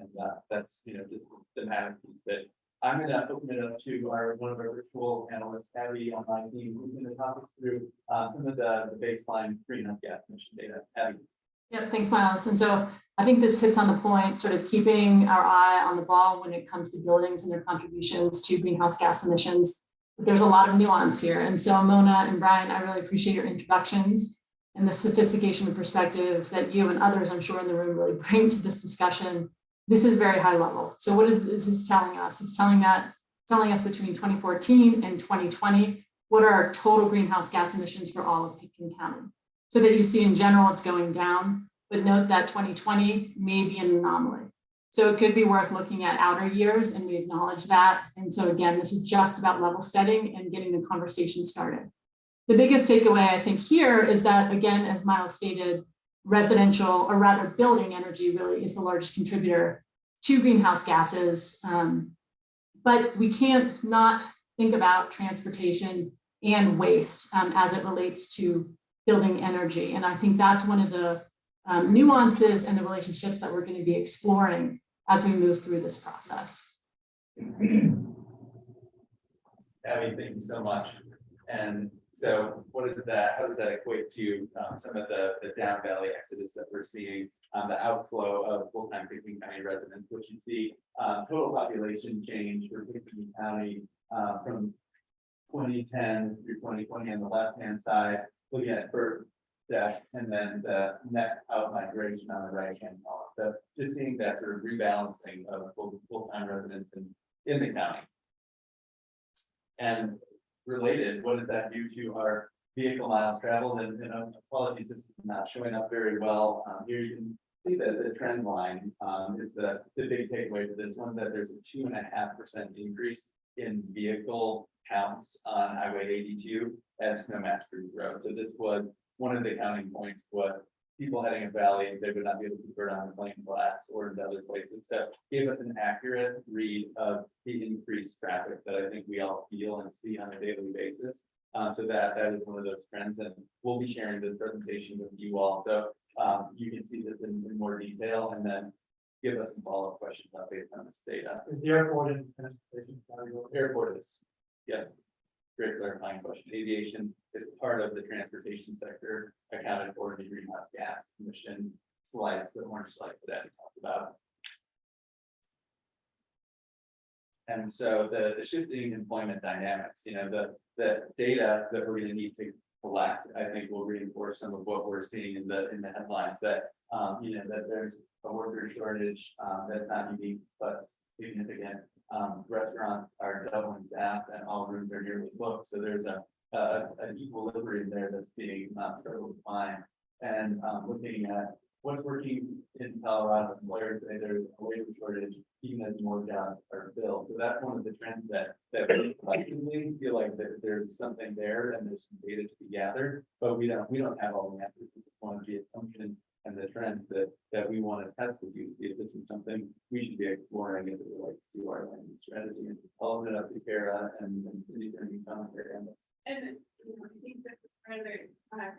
that's, you know, just the matter piece that I'm gonna open it up to one of our virtual analysts, Abby, on my team, who's gonna talk us through some of the baseline greenhouse gas emission data. Abby. Yeah, thanks, Miles. And so I think this hits on the point, sort of keeping our eye on the ball when it comes to buildings and their contributions to greenhouse gas emissions. But there's a lot of nuance here. And so Mona and Brian, I really appreciate your introductions and the sophistication and perspective that you and others, I'm sure in the room, really bring to this discussion. This is very high level. So what is this telling us? It's telling us between 2014 and 2020, what are our total greenhouse gas emissions for all of Pitkin County? So that you see in general, it's going down, but note that 2020 may be an anomaly. So it could be worth looking at outer years, and we acknowledge that. And so again, this is just about level setting and getting the conversation started. The biggest takeaway I think here is that, again, as Miles stated, residential, or rather building energy, really is the largest contributor to greenhouse gases. But we can't not think about transportation and waste as it relates to building energy. And I think that's one of the nuances and the relationships that we're going to be exploring as we move through this process. Abby, thank you so much. And so what is that? How does that equate to some of the down valley exodus that we're seeing, the outflow of full-time Pitkin County residents, which you see total population change for Pitkin County from 2010 through 2020 on the left-hand side, looking at birth, death, and then the net out migration on the right-hand column. So just seeing that sort of rebalancing of full-time residents in the county. And related, what does that do to our vehicle miles traveled? And apologies, this is not showing up very well. Here you can see that the trend line is the big takeaway for this one, that there's a 2.5% increase in vehicle counts on Highway 82 at Snowmass Creek Road. So this was one of the counting points, what people heading in Valley, they would not be able to convert on the Plain Flats or into other places. So gave us an accurate read of the increased traffic that I think we all feel and see on a daily basis. So that is one of those trends, and we'll be sharing this presentation with you all. So you can see this in more detail, and then give us some follow-up questions based on this data. Is the airport in transportation? Airport is, yeah. Great clarifying question. Aviation is part of the transportation sector, accounted for in the greenhouse gas emission slides, the orange slide that we talked about. And so the shifting employment dynamics, you know, the data that we're going to need to collect, I think will reinforce some of what we're seeing in the headlines, that you know, that there's a worker shortage that's not unique but significant. Restaurants are doubling staff and all rooms are nearly booked. So there's an equilibrium there that's being struggled to find. And looking at what's working in Colorado, employers say there's a labor shortage even as more jobs are filled. So that's one of the trends that we collectively feel like there's something there and there's some data to be gathered, but we don't have all the answers. This is one of the assumptions and the trends that we want to test with you to see if this is something we should be exploring as it relates to our land strategy. And all of it up to Kara and Cindy for any commentary on this. And I think this is kind of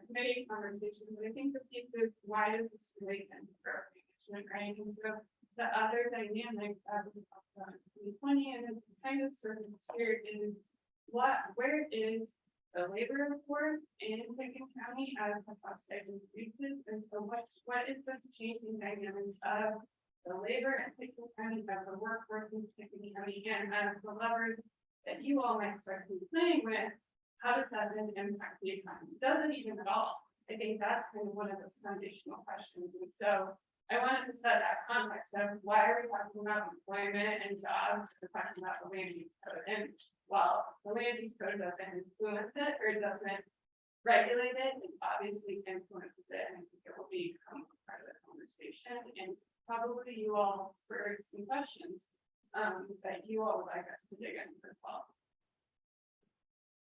committee conversation, but I think the piece is why does this relate to growth management, right? And so the other dynamic of 2020 and it's kind of sort of tiered in where is the labor force in Pitkin County as the cost side increases, and so what is the changing dynamic of the labor in Pitkin County, of the workforce in Pitkin County, and as the levers that you all might start to be playing with, how does that then impact the economy? Does it even at all? I think that's kind of one of those foundational questions, and so I wanted to set that context of why are we talking about employment and jobs, we're talking about the land use code, and while the land use code doesn't influence it or doesn't regulate it, it obviously influences it, and I think it will become part of the conversation, and probably you all spur some questions that you all would like us to dig into as well.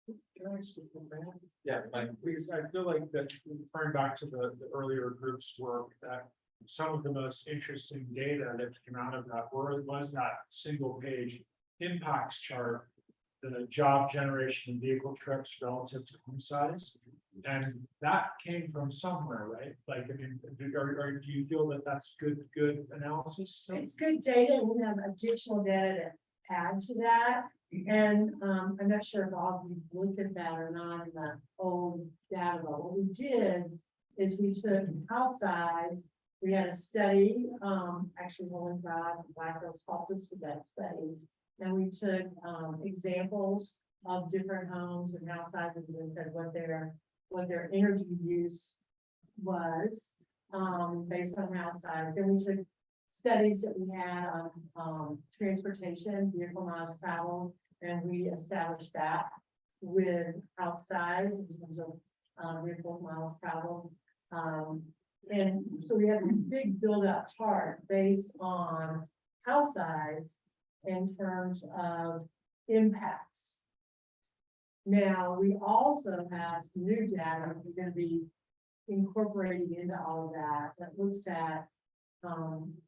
Can I speak on that? Yeah, Because I feel like that referring back to the earlier group's work, that some of the most interesting data that came out of that was that single page impacts chart the job generation and vehicle trips relative to home size. And that came from somewhere, right? Like, I mean, do you feel that that's good analysis? It's good data, and we have additional data to add to that. And I'm not sure if all of you looked at that or not in the old data, but what we did is we took house size. We had a study, actually Rolling Cross and Black Hills helped us with that study. And we took examples of different homes and house sizes and said what their energy use was based on house size. Then we took studies that we had on transportation, vehicle miles traveled, and we established that with house size in terms of vehicle miles traveled. And so we have a big build-up chart based on house size in terms of impacts. Now, we also have some new data we're going to be incorporating into all of that looks at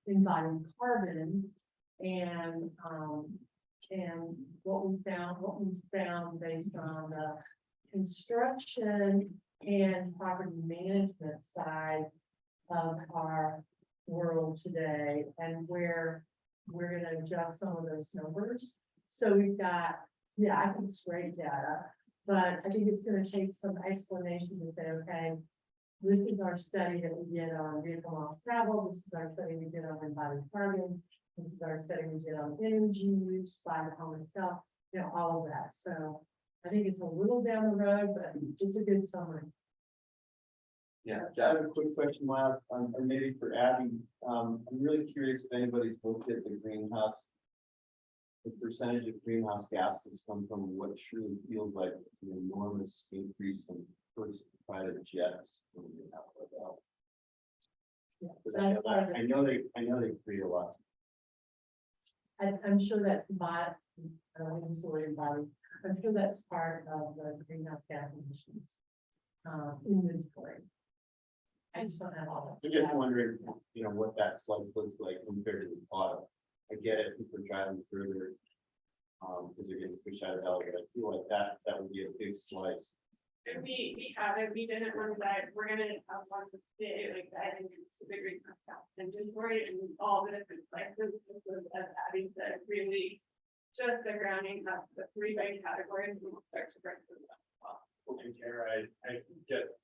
embodied carbon and what we found based on the construction and property management side of our world today, and where we're going to adjust some of those numbers. So we've got, yeah, I think it's great data, but I think it's going to take some explanation to say, okay, this is our study that we did on vehicle miles travel. This is our study we did on embodied carbon. This is our study we did on energy use by the home itself, you know, all of that. So I think it's a little down the road, but it's a good summary. Yeah, I have a quick question, Miles, or maybe for Abby. I'm really curious if anybody's looked at the greenhouse, the percentage of greenhouse gas that's come from what truly feels like an enormous increase in first private jets. Yeah, I know they create a lot. I'm sure that's not, I don't think it's the word embodied. I'm sure that's part of the greenhouse gas emissions inventory. I just don't have all that. I'm just wondering, you know, what that slice looks like compared to the bottom. I get it, people are driving further. Because they're getting fish out of hell, but I feel like that would be a big slice. And we have it, we didn't want to dive, we're gonna have one today, like diving into the greenhouse gas inventory and all the different slices, as Abby said, really just the grounding of the 3 main categories, and we'll start to break them up. And Tara, I get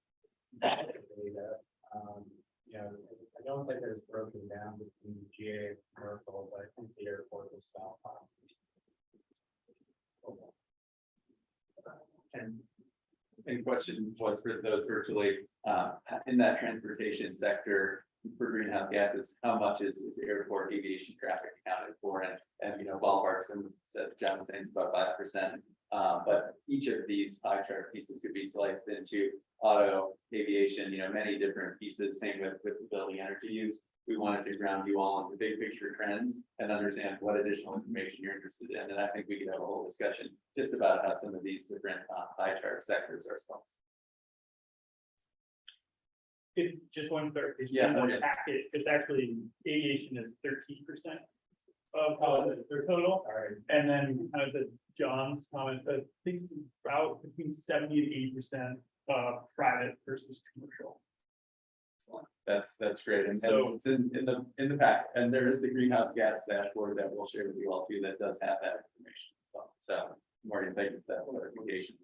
that data. You know, I don't think it's broken down between GA and commercial, but I think the airport is about 5. And the question was for those virtually in that transportation sector for greenhouse gases, how much is airport aviation traffic accounted for? And you know, ballpark, some said John was saying it's about 5%. But each of these pie chart pieces could be sliced into auto, aviation, you know, many different pieces. Same with the building energy use. We wanted to ground you all in the big picture trends and understand what additional information you're interested in. And I think we could have a whole discussion just about how some of these different pie chart sectors are sliced. Just one clarification. Yeah, In the okay. packet, it's actually aviation is 13% of their total. And then kind of the John's comment, I think it's about between 70 and 80% private versus commercial. Excellent. That's great. And So- so it's in the pack, and there is the greenhouse gas dashboard that we'll share with you all too that does have that information. So Morgan, thank you for that clarification.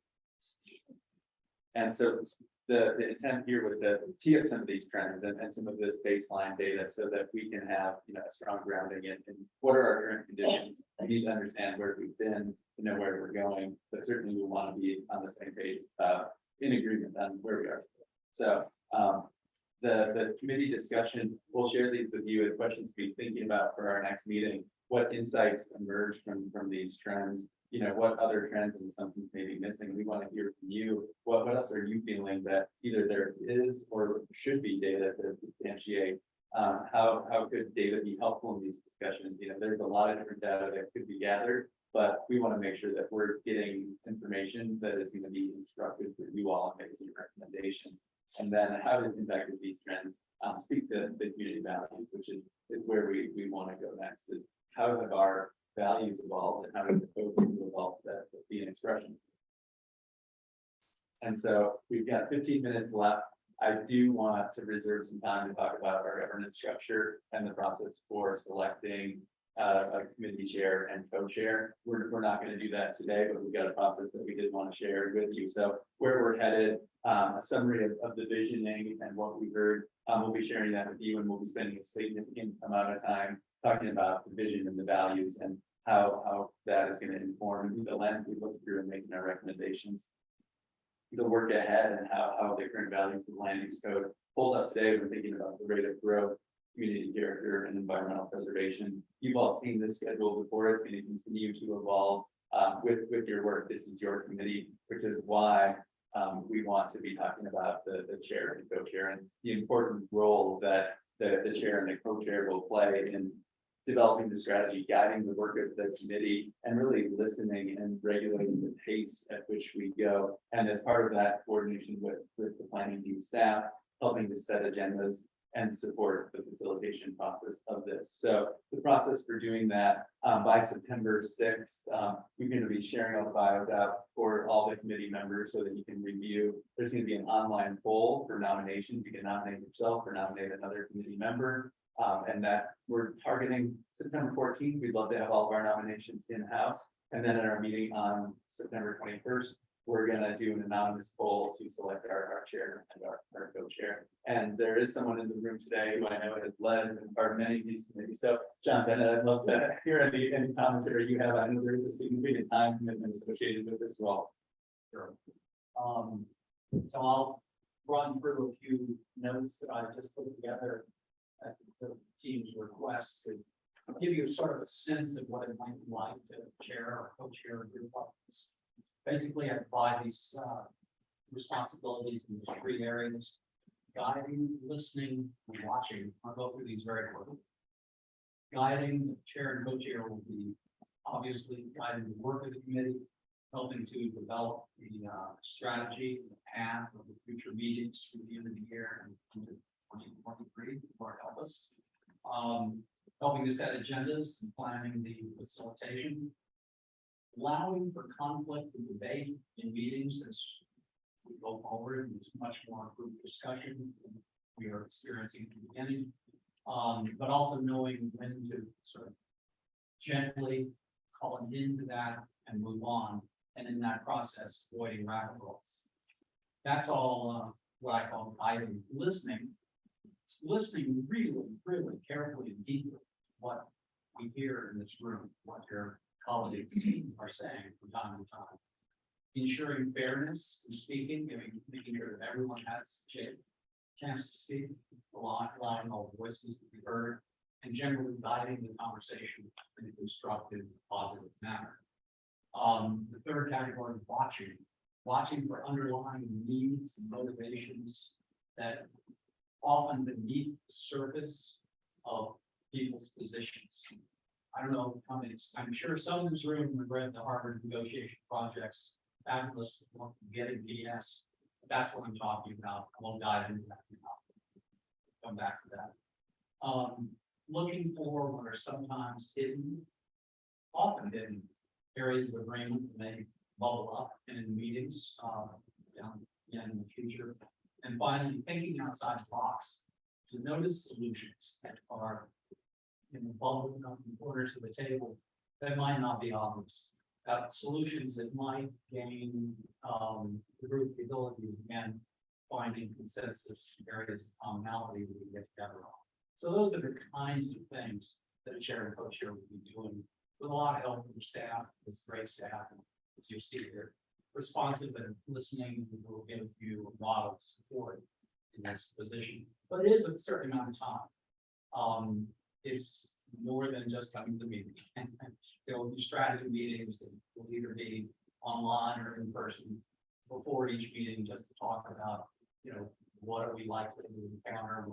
And so the intent here was to tee up some of these trends and some of this baseline data so that we can have, you know, a strong grounding in what are our current conditions. We need to understand where we've been, to know where we're going, but certainly we want to be on the same page, in agreement on where we are. So the committee discussion, we'll share these with you as questions to be thinking about for our next meeting. What insights emerge from these trends? You know, what other trends and assumptions may be missing? We want to hear from you. What else are you feeling that either there is or should be data to substantiate? How could data be helpful in these discussions? You know, there's a lot of different data that could be gathered, but we want to make sure that we're getting information that is going to be instructive for you all and making a recommendation. And then how does impacted these trends speak to the community values, which is where we want to go next, is how have our values evolved and how did the code evolve that be an expression. And so we've got 15 minutes left. I do want to reserve some time to talk about our governance structure and the process for selecting a committee chair and co-chair. We're not going to do that today, but we've got a process that we did want to share with you. So where we're headed, a summary of the visioning and what we heard, we'll be sharing that with you, and we'll be spending a significant amount of time talking about the vision and the values and how that is going to inform the lens we look through and making our recommendations. The work ahead and how the current values of the land use code hold up today. We're thinking about the rate of growth, community character, and environmental preservation. You've all seen this schedule before. It's going to continue to evolve with your work. This is your committee, which is why we want to be talking about the chair and co-chair and the important role that the chair and the co-chair will play in developing the strategy, guiding the work of the committee, and really listening and regulating the pace at which we go. And as part of that, coordination with the planning team staff, helping to set agendas and support the facilitation process of this. So the process for doing that, by September 6th, we're going to be sharing all the bios out for all the committee members so that you can review. There's going to be an online poll for nominations. You can nominate yourself or nominate another committee member. And that we're targeting September 14th. We'd love to have all of our nominations in-house. And then at our meeting on September 21st, we're going to do an anonymous poll to select our chair and our co-chair. And there is someone in the room today who I know has led and been part of many of these committees. So John Bennett, I'd love to hear any commentary you have. I know there is a significant time commitment associated with this role. Sure. So I'll run through a few notes that I just put together at the team's request to give you sort of a sense of what it might be like to chair or co-chair a group like this. Basically, I divide these responsibilities in these three areas: guiding, listening, and watching. I'll go through these very quickly. Guiding, the chair and co-chair will be obviously guiding the work of the committee, helping to develop the strategy, the path of the future meetings through the end of the year and into 2023, Lord help us. Helping to set agendas and planning the facilitation. Allowing for conflict and debate in meetings as we go forward. There's much more group discussion than we are experiencing at the beginning. But also knowing when to sort of gently call it into that and move on. And in that process, avoiding rabbit holes. That's all what I call guiding. Listening really, really carefully and deeply to what we hear in this room, what your colleagues are saying from time to time. Ensuring fairness in speaking, making sure that everyone has a chance to speak, allowing all voices to be heard, and generally guiding the conversation in a constructive, positive manner. The third category is watching. Watching for underlying needs and motivations that often beneath the surface of people's positions. I don't know, I'm sure some in this room have read the Harvard negotiation projects, fabulous, getting DS. That's what I'm talking about. I won't dive into that now. Come back to that. Looking for what are sometimes hidden, often hidden areas of agreement that may bubble up in meetings down in the future. And finally, thinking outside the box to notice solutions that are bubbling up in corners of the table that might not be obvious. Solutions that might gain the group the ability to again finding consensus areas of commonality that we get together on. So those are the kinds of things that a chair and co-chair will be doing with a lot of help from the staff. It's great staff, as you see here, responsive and listening. Will give you a lot of support in this position, but it is a certain amount of time. It's more than just coming to the meeting. There will be strategy meetings that will either be online or in person before each meeting, just to talk about, what are we likely to encounter,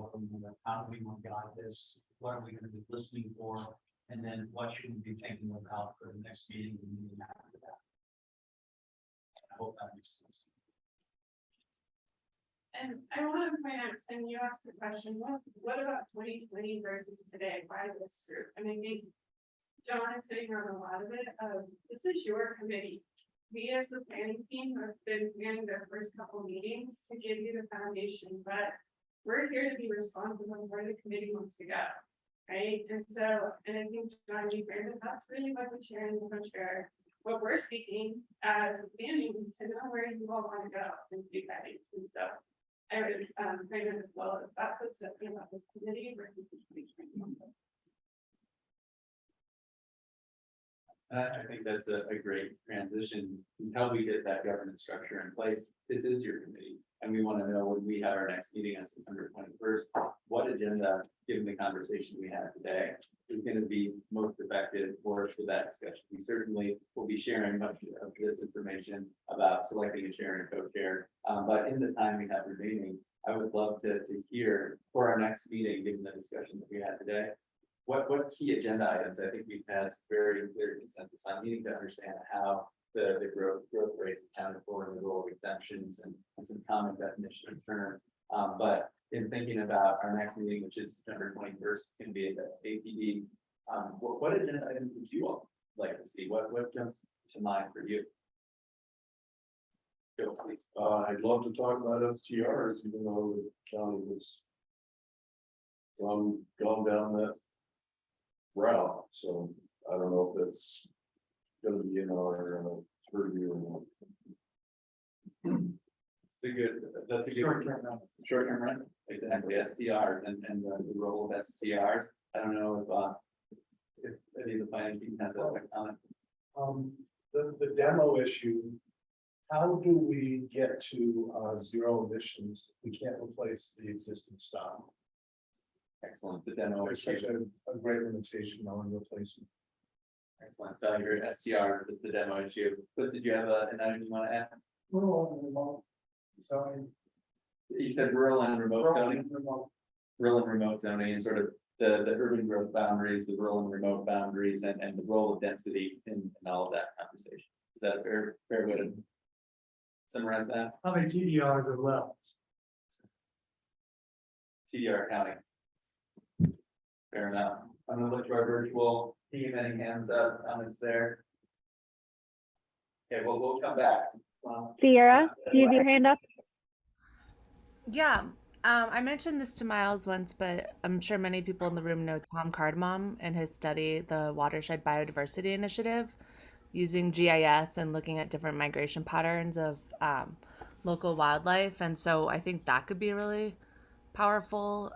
how do we want to guide this, what are we going to be listening for, and then what should we be thinking about for the next meeting and the meeting after that. I hope that makes sense. And I want to point out, and you asked the question, what about 2020 versus today? Why this group? And I think John is sitting on a lot of it. This is your committee. We as the planning team have been planning their first couple meetings to give you the foundation, but we're here to be responsible for where the committee wants to go. Right, and so, and I think John, you framed it, that's really what the chair and the co-chair, what we're speaking as a planning to know where you all want to go and be ready. And so I would frame it as well as that's what's different about this committee versus the committee. I think that's a great transition. Until we get that governance structure in place, this is your committee. And we want to know when we have our next meeting on September 21st, what agenda, given the conversation we had today, is going to be most effective for that discussion. We certainly will be sharing much of this information about selecting a chair and co-chair. But in the time we have remaining, I would love to hear for our next meeting, given the discussion that we had today, what key agenda items. I think we've had very clear consensus on needing to understand how the growth rates accounted for in the role of exemptions and some common definition of terms. But in thinking about our next meeting, which is September 21st, can be at the APD, what agenda items would you all like to see? What jumps to mind for you? Joe, please. I'd love to talk about STRs, even though the county was gone down that route, so I don't know if that's gonna be in our purview or not. That's a good short-term rental. Exactly, STRs and the role of STRs. I don't know if any of the planning team has a comment. The demo issue, how do we get to zero emissions if we can't replace the existing stock? Excellent, the demo. There's such a great limitation on replacement. Excellent, so your STR, the demo issue, but did you have an item you want to add? Rural and remote. Sorry. You said rural and remote zoning? Rural and remote zoning and sort of the urban growth boundaries, the rural and remote boundaries, and the role of density in all of that conversation. Is that a fair way to summarize that? How many TDRs are left? TDR counting. Fair enough. I'm gonna look to our virtual team. Any hands up, comments there? Okay, we'll come back. Sierra, do you have your hand up? Yeah, I mentioned this to Miles once, but I'm sure many people in the room know Tom Cardamom and his study, the Watershed Biodiversity Initiative, using GIS and looking at different migration patterns of local wildlife. And so I think that could be a really powerful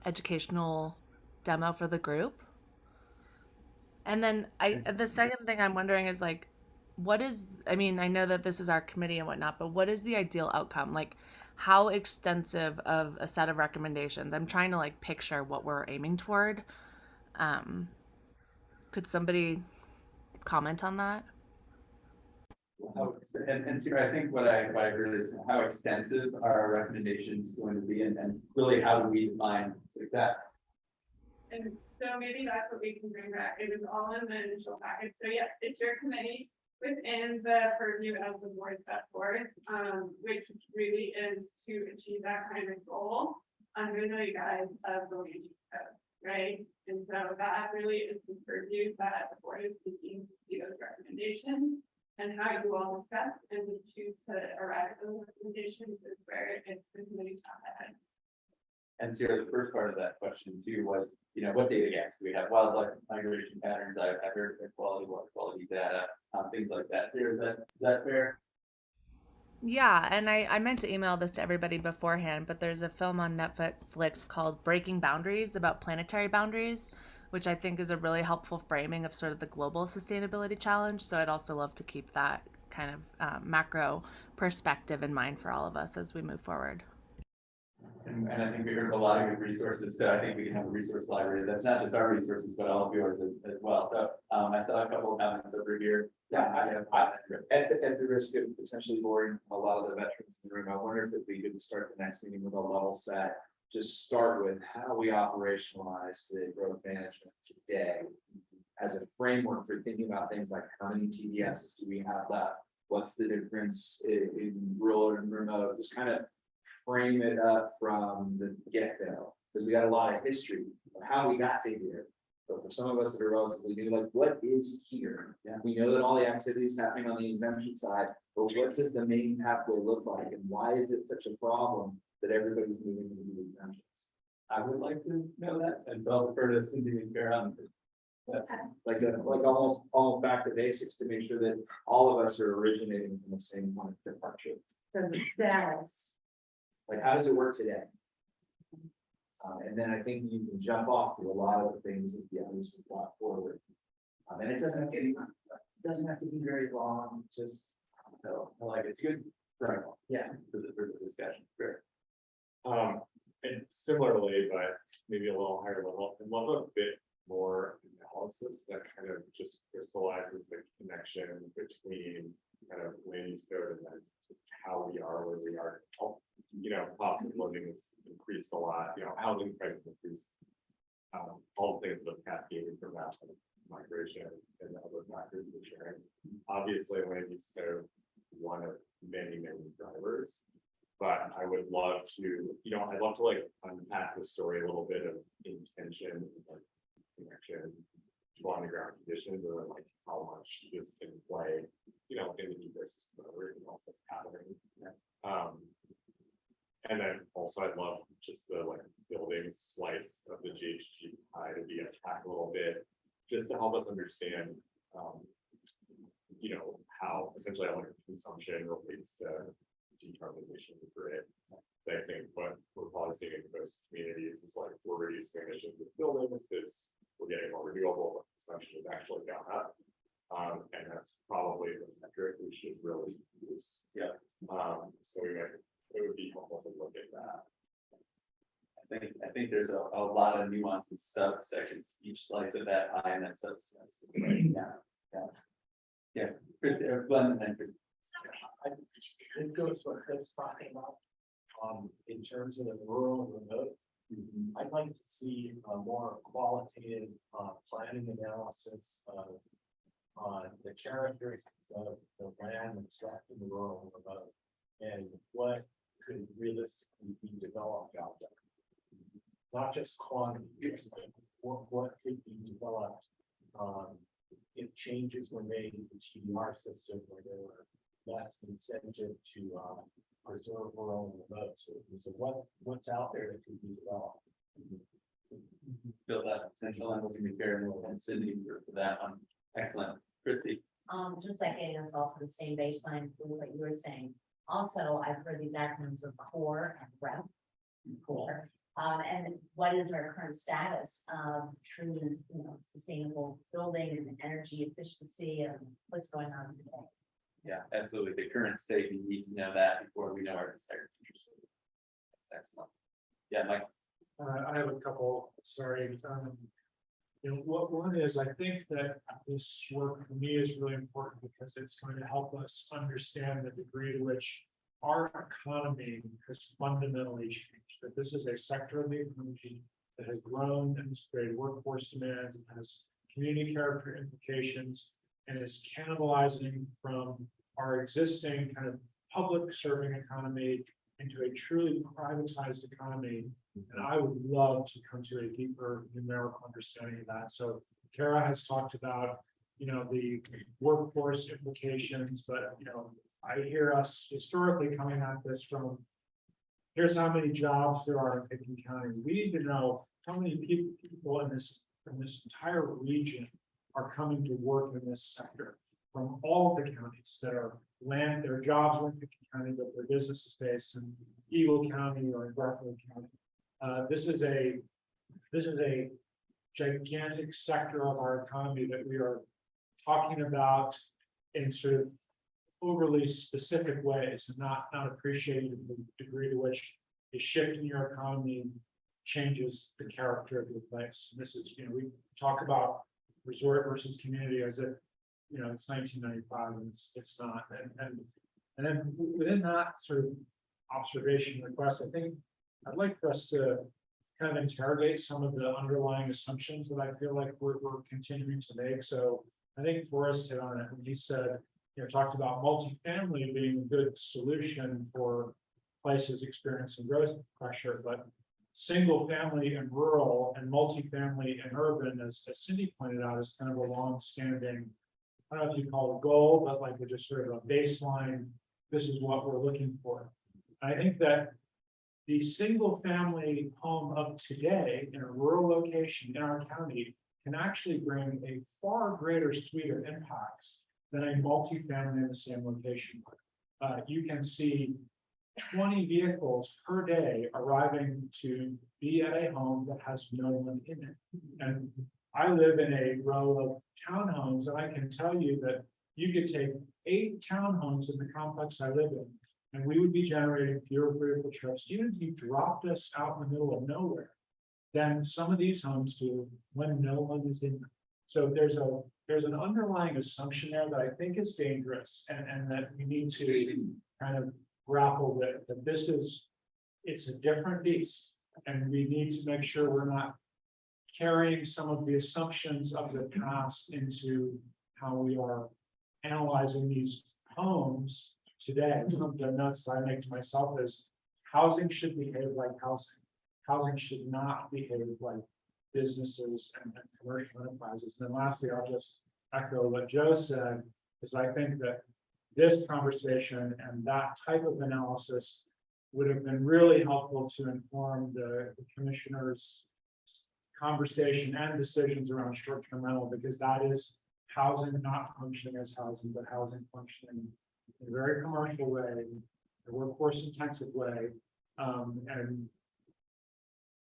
educational demo for the group. And then the second thing I'm wondering is like, what is, I mean, I know that this is our committee and whatnot, but what is the ideal outcome? Like, how extensive of a set of recommendations? I'm trying to like picture what we're aiming toward. Could somebody comment on that? And Sarah, I think what I heard is how extensive are our recommendations going to be, and really how do we define success? And so maybe that's what we can bring back. It was all in the initial package. So yes, it's your committee within the purview of the board set forth, which really is to achieve that kind of goal under the guise of the land use code, right? And so that really is the purview that the board is seeking to see those recommendations, and how you all discuss and choose to arrive at those recommendations is where it's the committee's path ahead. And Sarah, the first part of that question too was, you know, what data gaps? We have wildlife migration patterns. I've heard quality water quality data, things like that. Is that fair? Yeah, and I meant to email this to everybody beforehand, but there's a film on Netflix called Breaking Boundaries about planetary boundaries, which I think is a really helpful framing of sort of the global sustainability challenge. So I'd also love to keep that kind of macro perspective in mind for all of us as we move forward. And I think we heard a lot of good resources, so I think we can have a resource library that's not just our resources, but all of yours as well. So I saw a couple of comments over here. Yeah, at the risk of potentially boring a lot of the veterans in the room, I wonder if it'd be good to start the next meeting with a level set. Just start with how we operationalize the growth management today as a framework for thinking about things like how many TDSs do we have left? What's the difference in rural and remote? Just kind of frame it up from the get-go, because we got a lot of history of how we got to here. But for some of us that are relatively new, like what is here? Yeah, we know that all the activities happening on the exemption side, but what does the main pathway look like? And why is it such a problem that everybody's moving into the exemptions? I would like to know that, and so I'll refer to Cindy and Kara. That's Like almost back to basics to make sure that all of us are originating from the same point of departure. So the status. Like, how does it work today? And then I think you can jump off to a lot of the things that the others have brought forward. And it doesn't have to be very long, just, no, I like it. It's good. Right. yeah. For the discussion. Great. And similarly, but maybe a little higher level, I'd love a bit more analysis that kind of just crystallizes the connection between kind of land use code and then how we are where we are. You know, cost of living has increased a lot, you know, housing prices increased. All the things that have cascaded from that, like migration and other factors we're sharing. Obviously, land use code one of many drivers. But I would love to, you know, I'd love to like unpack the story a little bit of intention, like connection, on the ground conditions, or like how much this can play, you know, in the ecosystem or everything else that's happening. And then also I'd love just the like building slice of the GHG pie to be unpacked a little bit, just to help us understand, you know, how essentially like consumption relates to decarbonization of the grid. So I think what we're probably seeing in most communities is like we're reducing emissions with buildings because we're getting more renewable, but consumption has actually gone up. And that's probably the metric we should really use. Yeah. So it would be helpful to look at that. I think there's a lot of nuance and subsections, each slice of that pie and that subsets. Right? Yeah. Christy, or Glenn, and then Christy. It goes what Chris talking about, in terms of the rural and remote. I'd like to see a more qualitative, planning analysis of, the characteristics of the land that's left in the rural and remote, and what could realistically be developed out there. Not just quantity, but what could be developed, if changes were made in the TDR system where there were less incentive to preserve rural and remote. So what's out there that could be developed? Build that potential and we'll be fair and Cindy for that one. Excellent. Christy. Just like getting us all to the same baseline for what you were saying. Also, I've heard these acronyms of CORE and REP. CORE. And what is our current status of truly, you know, sustainable building and energy efficiency and what's going on today? Yeah, absolutely. The current state, we need to know that before we know our desired future. That's excellent. Yeah, Mike. I have a couple, sorry. You know, one is, I think that this work for me is really important because it's going to help us understand the degree to which our economy has fundamentally changed. That this is a sector of the economy that has grown and has created workforce demands and has community character implications and is cannibalizing from our existing kind of public serving economy into a truly privatized economy. And I would love to come to a deeper numerical understanding of that. So Kara has talked about, you know, the workforce implications, but, you know, I hear us historically coming at this from, here's how many jobs there are in Pickens County. We need to know how many people in this entire region are coming to work in this sector from all of the counties that are their jobs are in Pickens County, but their business is based in Eagle County or in Garfield County. This is a gigantic sector of our economy that we are talking about in sort of overly specific ways and not appreciating the degree to which a shift in your economy changes the character of your place. And this is, you know, we talk about resort versus community as if, you know, it's 1995 and it's not. And then within that sort of observation request, I think I'd like for us to kind of interrogate some of the underlying assumptions that I feel like we're continuing to make. So I think Forrest hit on it when he said, you know, talked about multifamily being a good solution for places experiencing growth pressure, but single family and rural and multifamily and urban, as Cindy pointed out, is kind of a long-standing, I don't know if you call it a goal, but like just sort of a baseline, this is what we're looking for. I think that the single family home of today in a rural location in our county can actually bring a far greater suite of impacts than a multifamily in the same location. You can see 20 vehicles per day arriving to be at a home that has no one in it. And I live in a row of townhomes, and I can tell you that you could take 8 townhomes in the complex I live in, and we would be generating fewer vehicle trips, even if you dropped us out in the middle of nowhere, than some of these homes do when no one is in them. So there's an underlying assumption there that I think is dangerous, and that we need to kind of grapple with, that it's a different beast, and we need to make sure we're not carrying some of the assumptions of the past into how we are analyzing these homes today. One of the notes that I make to myself is housing should behave like housing. Housing should not behave like businesses and commercial enterprises. And then lastly, I'll just echo what Joe said, is I think that this conversation and that type of analysis would have been really helpful to inform the commissioner's conversation and decisions around short-term rental, because that is housing not functioning as housing, but housing functioning in a very commercial way, a workforce intensive way. And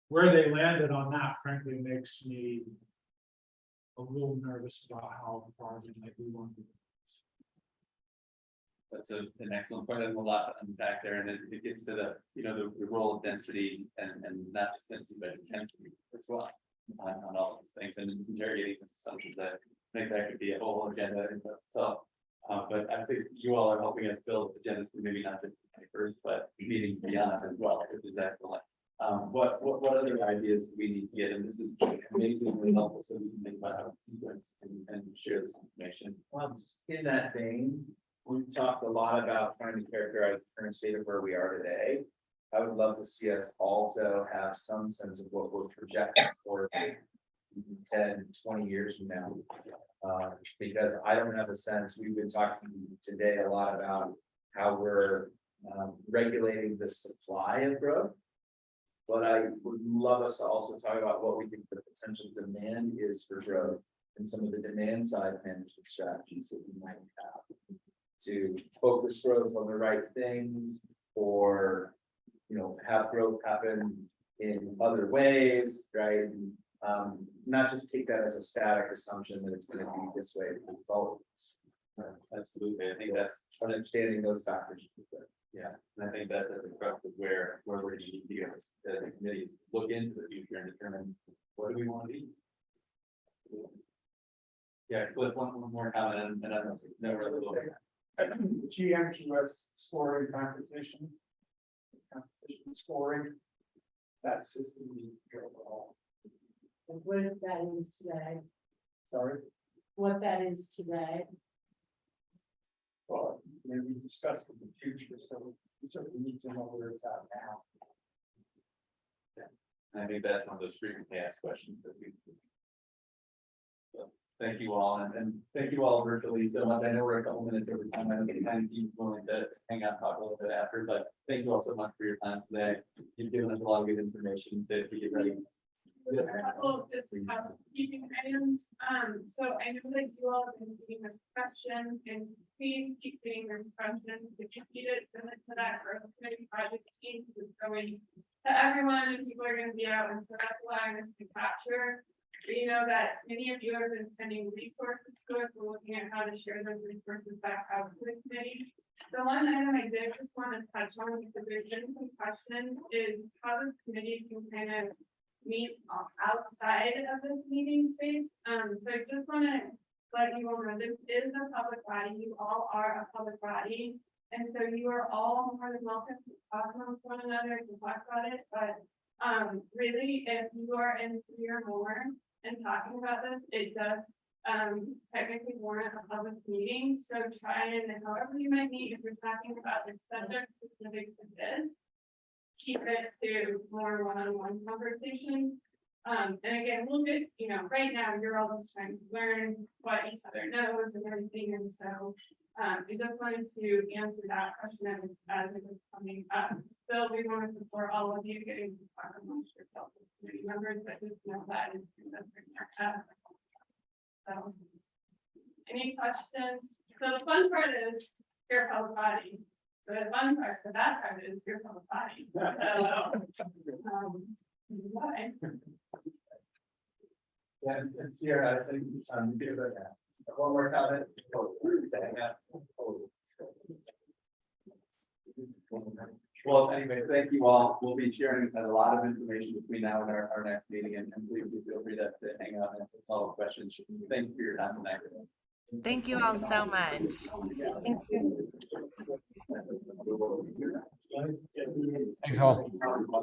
where they landed on that, frankly, makes me a little nervous about how far they might be going. That's an excellent point, and a lot to unpack there, and it gets to the, the role of density and not just density, but intensity as well on all of these things, and interrogating these assumptions. That I think that could be a whole agenda in itself. But I think you all are helping us build agendas for maybe not just the 21st, but meetings beyond as well, which is excellent. What other ideas do we need to get? And this is amazingly helpful, so we can think about how to sequence and share this information. Well, just in that vein, we've talked a lot about trying to characterize the current state of where we are today. I would love to see us also have some sense of what we're projecting for 10, 20 years from now. Because I don't have a sense, we've been talking today a lot about how we're regulating the supply of growth. But I would love us to also talk about what we think the potential demand is for growth and some of the demand side management strategies that we might have to focus growth on the right things, or have growth happen in other ways, right? Not just take that as a static assumption that it's going to be this way. It's all absolutely. I think that's understanding those factors. Yeah, and I think that's at the crux of where we're going to need to go. The committee look into the future and determine what do we want to be. Yeah, Cliff, one more comment, and I don't know where the little. GMQS scoring competition scoring, that system needs to go all. And what that is today, Sorry, what that is today. well, we discussed in the future, so we certainly need to know where it's at now. And I think that's one of those frequently asked questions that we. So, thank you all, and thank you all virtually so much. I know we're a couple minutes over time. I don't think kind of keep willing to hang out and talk a little bit after, but thank you all so much for your time today. You've given us a lot of good information to get ready. A couple of just housekeeping items. So I know that you all have been getting this questions, and please keep getting those questions. If you need it, send it to that growth committee project team, who's going to everyone, and people are going to be out, and so that's allowing us to capture. You know that many of you have been sending resources to us. We're looking at how to share those resources back out to the committee. The one item I did just want to touch on, because there's been some questions, is how the committee can kind of meet outside of this meeting space. So I just want to let you all know this is a public body. You all are a public body. And so you are all more than welcome to talk amongst one another to talk about it. But really, if you are into your more and talking about this, it does technically warrant a public meeting. So try and however you might meet, if you're talking about the subject specific to this, keep it to more one-on-one conversation. And again, we'll get, you know, right now, you're all just trying to learn what each other knows and everything, and so. I just wanted to answer that question as it was coming up. Still, we want to support all of you getting to talk amongst yourselves as committee members, but just know that is. So, any questions? So the fun part is your public body. The fun part, the bad part is your public body. So, why? Yeah, and Sierra, I think, give it one more comment. Well, anyway, thank you all. We'll be sharing a lot of information between now and our next meeting, and please do feel free to hang out and answer all the questions. Thank you for your time tonight. Thank you all so much. Thanks all.